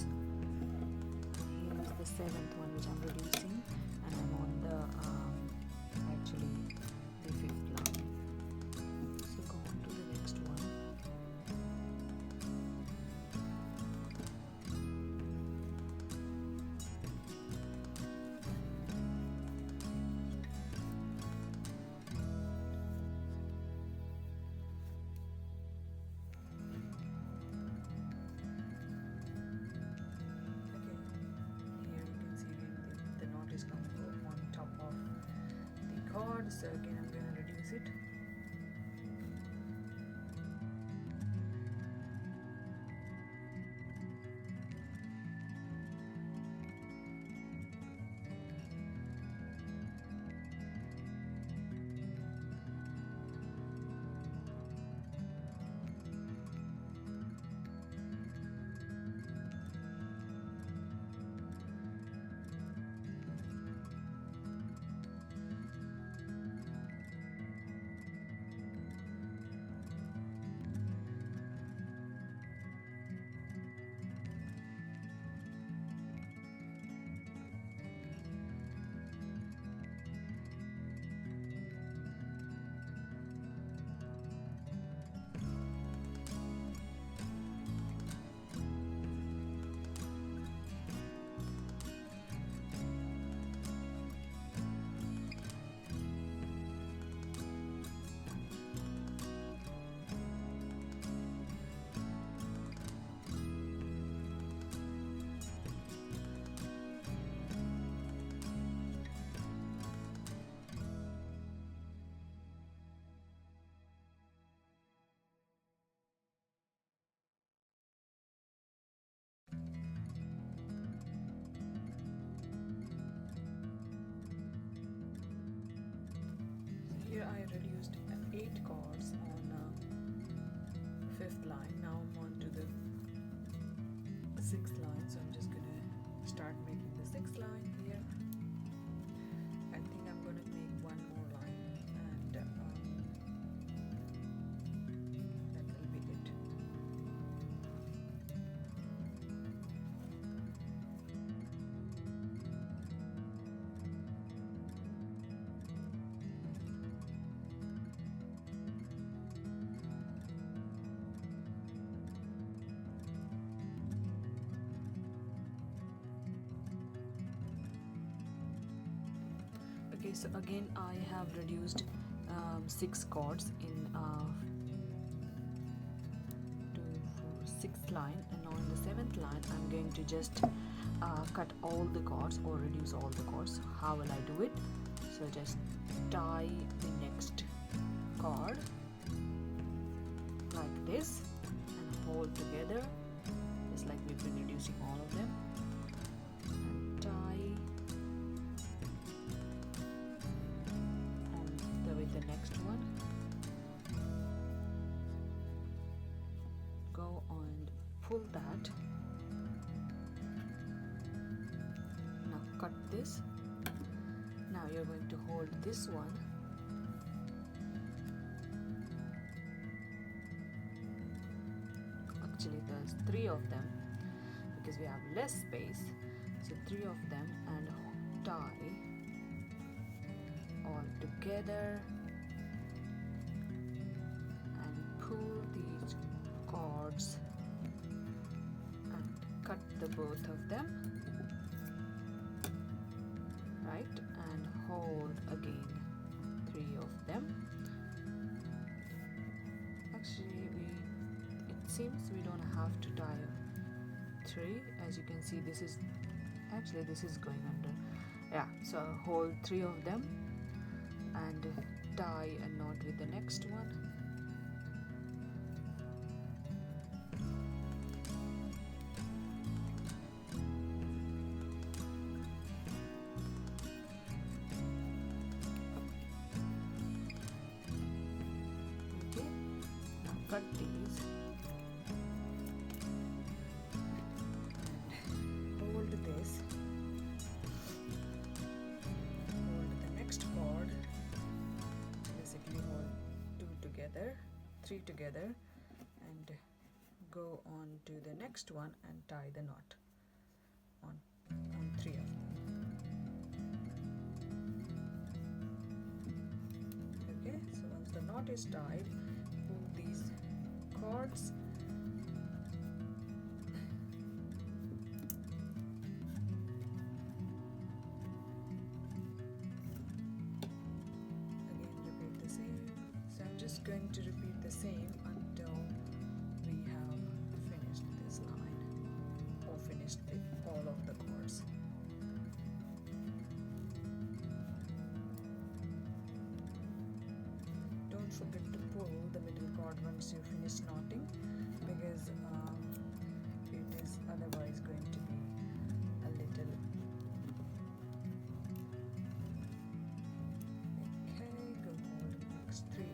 S1: Here is the 7th one which I'm reducing, and I'm on the actually the 5th line. So go on to the next one. So again I'm going to reduce it. Here I reduced 8 cords on 5th line. Now I'm on to the 6th line, so I'm just gonna start making the 6th line here. I think I'm gonna make one more line, and that will be it. Okay, so again I have reduced 6 cords in 6th line, and now in the 7th line I'm going to just cut all the cords or reduce all the cords. How will I do it? So just tie the next cord like this and hold together, just like we've been reducing all of them, and tie with the next one. Go and pull that. Now cut this. Now you're going to hold this one actually there's 3 of them because we have less space, so 3 of them, and tie all together and pull these cords and cut the both of them, right, and hold again 3 of them. Actually it seems we don't have to tie 3. As you can see, this is going under. Yeah, so hold 3 of them and tie a knot with the next one. Okay, now cut these and hold this. Hold the next cord. Basically hold 2 together, 3 together, and go on to the next one and tie the knot on 3 of them. Okay, so once the knot is tied, pull these cords. Again, repeat the same. So I'm just going to repeat the same until we have finished this line or finished all of the cords. Don't forget to pull the middle cord once you finish knotting, because it is otherwise going to be a little. Okay, go hold the next 3.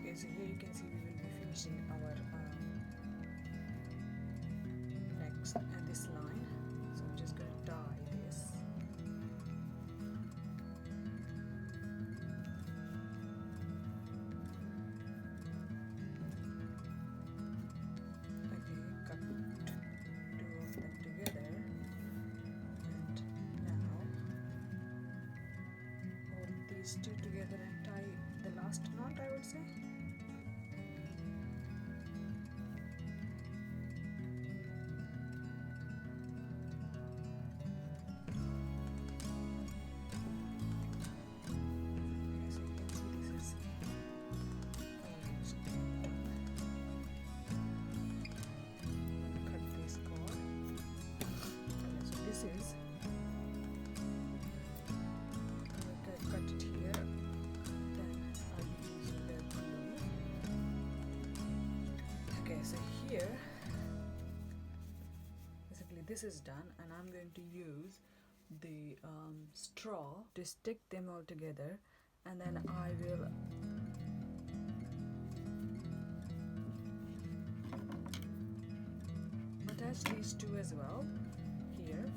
S1: Okay, so here you can see we will be finishing our next this line. So I'm just going to tie this. Okay, cut 2 of them together, and now hold these 2 together and tie the last knot, I would say. Cut it here, then I'll be using the glue. Okay, so here basically this is done, and I'm going to use the straw to stick them all together, and then I will attach these 2 as well here,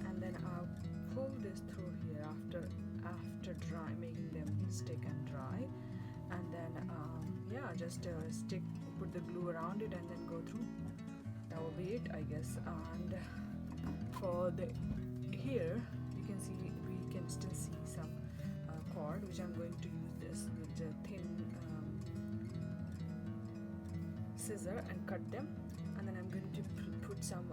S1: and then I'll pull this through here after dry, making them stick and dry, and then yeah, just put the glue around it and then go through. That will be it, I guess. And for the here you can see, we can still see some cord, which I'm going to use this with the thin scissor and cut them, and then I'm going to put some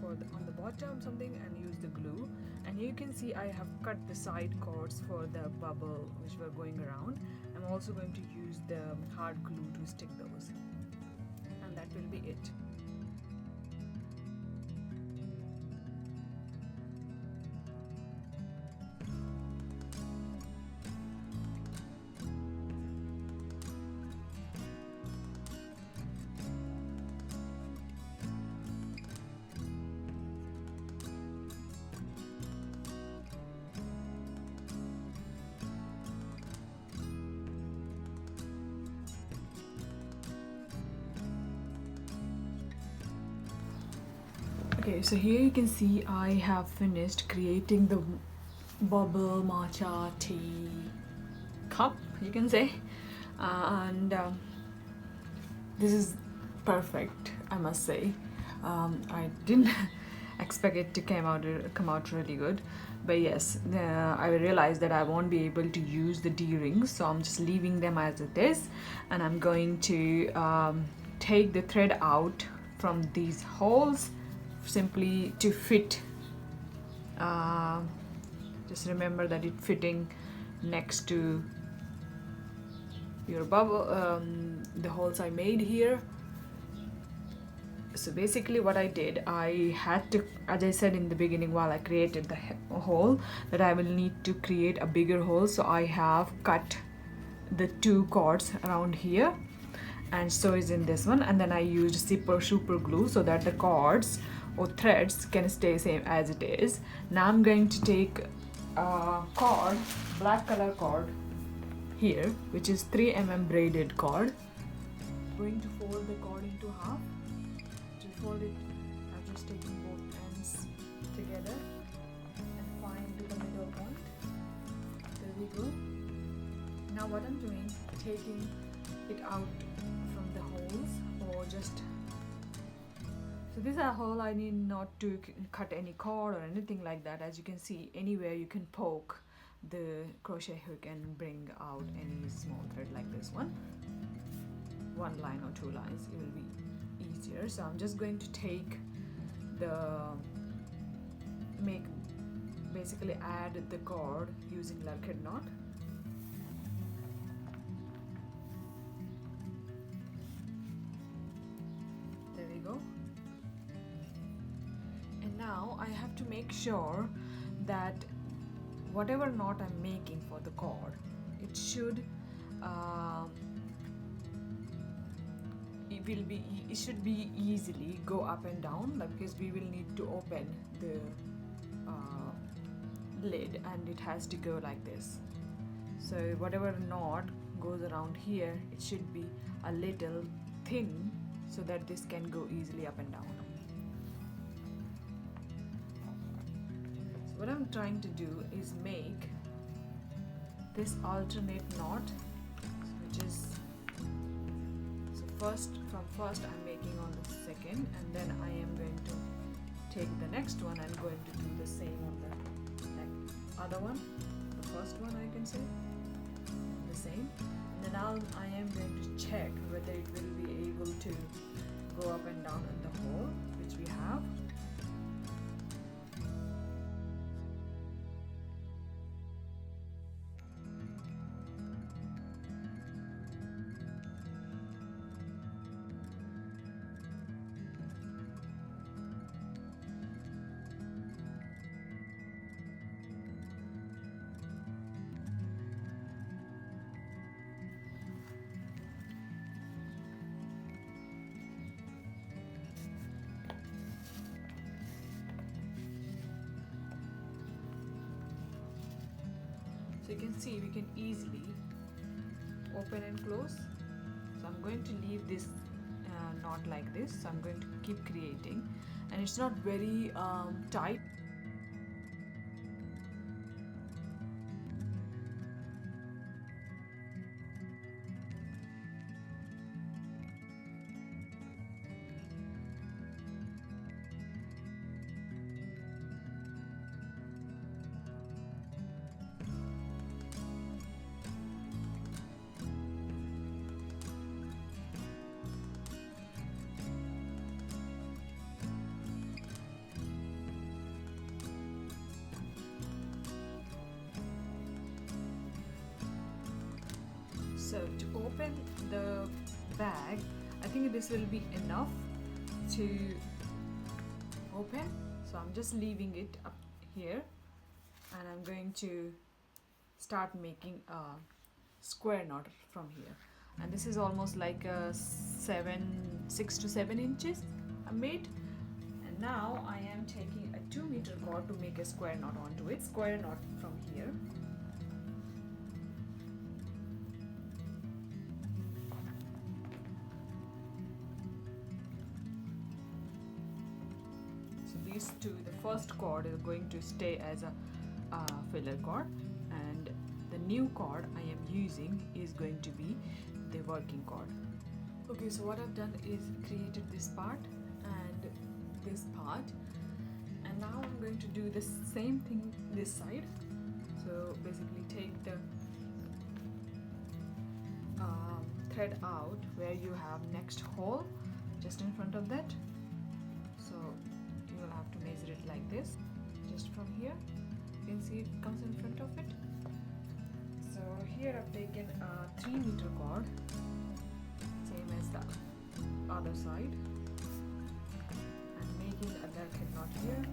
S1: on the bottom something and use the glue. And you can see I have cut the side cords for the bubble which were going around. I'm also going to use the hard glue to stick those, and that will be it. Okay, so here you can see I have finished creating the bubble matcha tea cup, you can say, and this is perfect, I must say. I didn't expect it to come out really good, but yes, I realized that I won't be able to use the D-rings, so I'm just leaving them as it is, and I'm going to take the thread out from these holes simply to fit. Just remember that it fitting next to your bubble, the holes I made here. So basically what I did, I had to, as I said in the beginning while I created the hole, that I will need to create a bigger hole, so I have cut the 2 cords around here, and so is in this one, and then I used super glue so that the cords or threads can stay same as it is. Now I'm going to take a cord, black color cord here, which is 3 mm braided cord. I'm going to fold the cord into half. To fold it, I'm just taking both ends together and find the middle point. There we go. Now what I'm doing, taking it out from the holes, or just, so this is a hole I need not to cut any cord or anything like that. As you can see, anywhere you can poke the crochet hook and bring out any small thread like this one line or 2 lines, it will be easier. So I'm just going to take basically add the cord using lariat knot. There we go. And now I have to make sure that whatever knot I'm making for the cord, it should it should be easily go up and down, because we will need to open the lid, and it has to go like this. So whatever knot goes around here, it should be a little thin so that this can go easily up and down. So what I'm trying to do is make this alternate knot, which is, from first I'm making on the second, and then I am going to take the next one and going to do the same on the other one, the first one I can say, the same, and then I am going to check whether it will be able to go up and down in the hole which we have. So you can see we can easily open and close. So I'm going to leave this knot like this. So I'm going to keep creating, and it's not very tight. So to open the bag, I think this will be enough to open. So I'm just leaving it up here, and I'm going to start making a square knot from here. And this is almost like a 6 to 7 inches I made. And now I am taking a 2-meter cord to make a square knot onto it. Square knot from here. these two, the first cord is going to stay as a filler cord, and the new cord I am using is going to be the working cord. Okay, so what I've done is created this part and this part, and now I'm going to do the same thing this side. So basically take the thread out where you have next hole just in front of that. So you will have to measure it like this, just from here. You can see it comes in front of it. So here I've taken a 3-meter cord, same as the other side, and making a delicate knot here.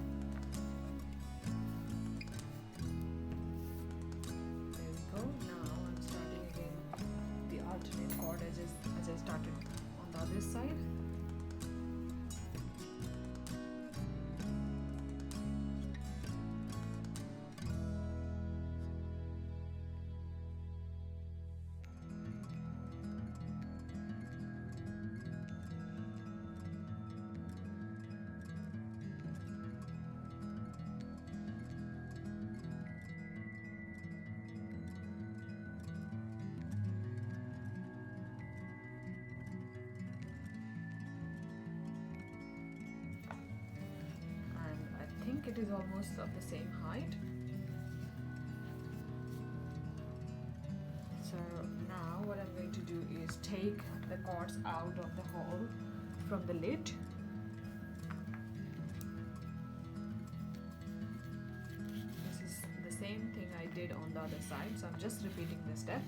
S1: There we go. Now I'm starting again the alternate cord as I started on the other side. It is almost of the same height. So now what I'm going to do is take the cords out of the hole from the lid. This is the same thing I did on the other side, so I'm just repeating the step,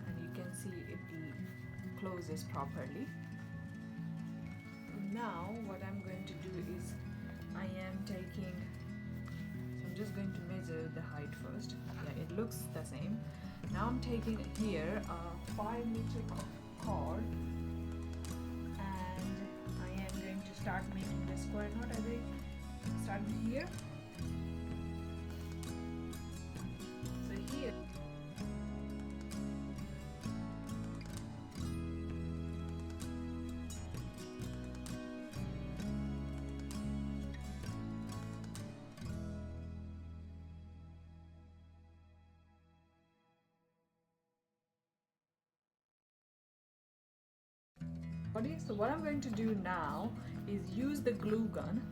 S1: and you can see it closes properly. Now what I'm going to do is I am taking, so I'm just going to measure the height first. Yeah, it looks the same. Now I'm taking here a 5-meter cord, and I am going to start making the square knot as I start here. So here so what I'm going to do now is use the glue gun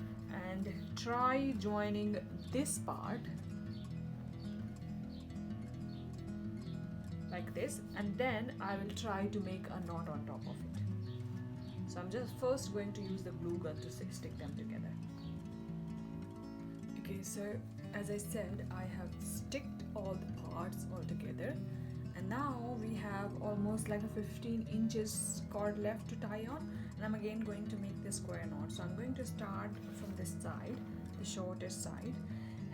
S1: and try joining this part like this, and then I will try to make a knot on top of it. So I'm just first going to use the glue gun to stick them together. Okay, so as I said, I have sticked all the parts all together, and now we have almost like a 15 inches cord left to tie on, and I'm again going to make the square knot. So I'm going to start from this side, the shortest side,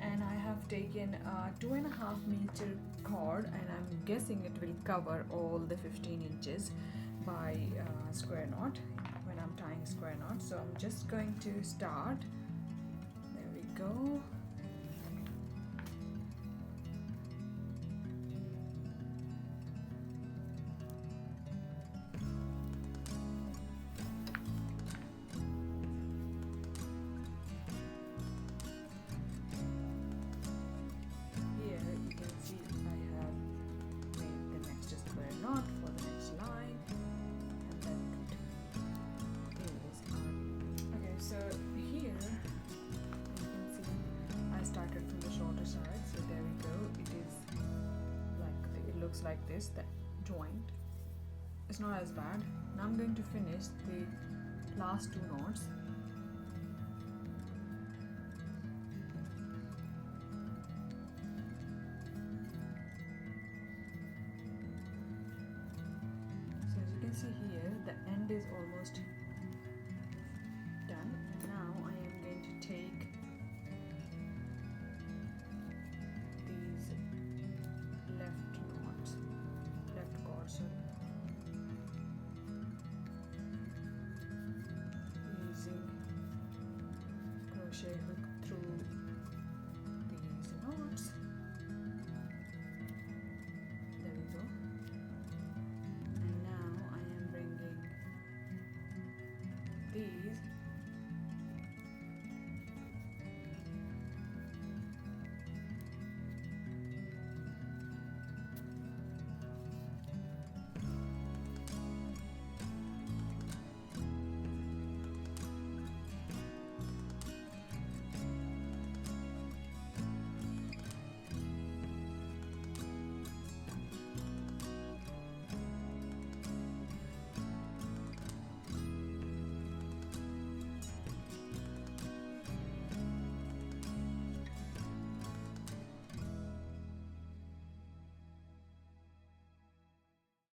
S1: and I have taken a 2.5-meter cord, and I'm guessing it will cover all the 15 inches by square knot when I'm tying square knot. So I'm just going to start. There we go. Like this, the joint is not as bad. Now I'm going to finish the last 2 knots. So as you can see here, the end is almost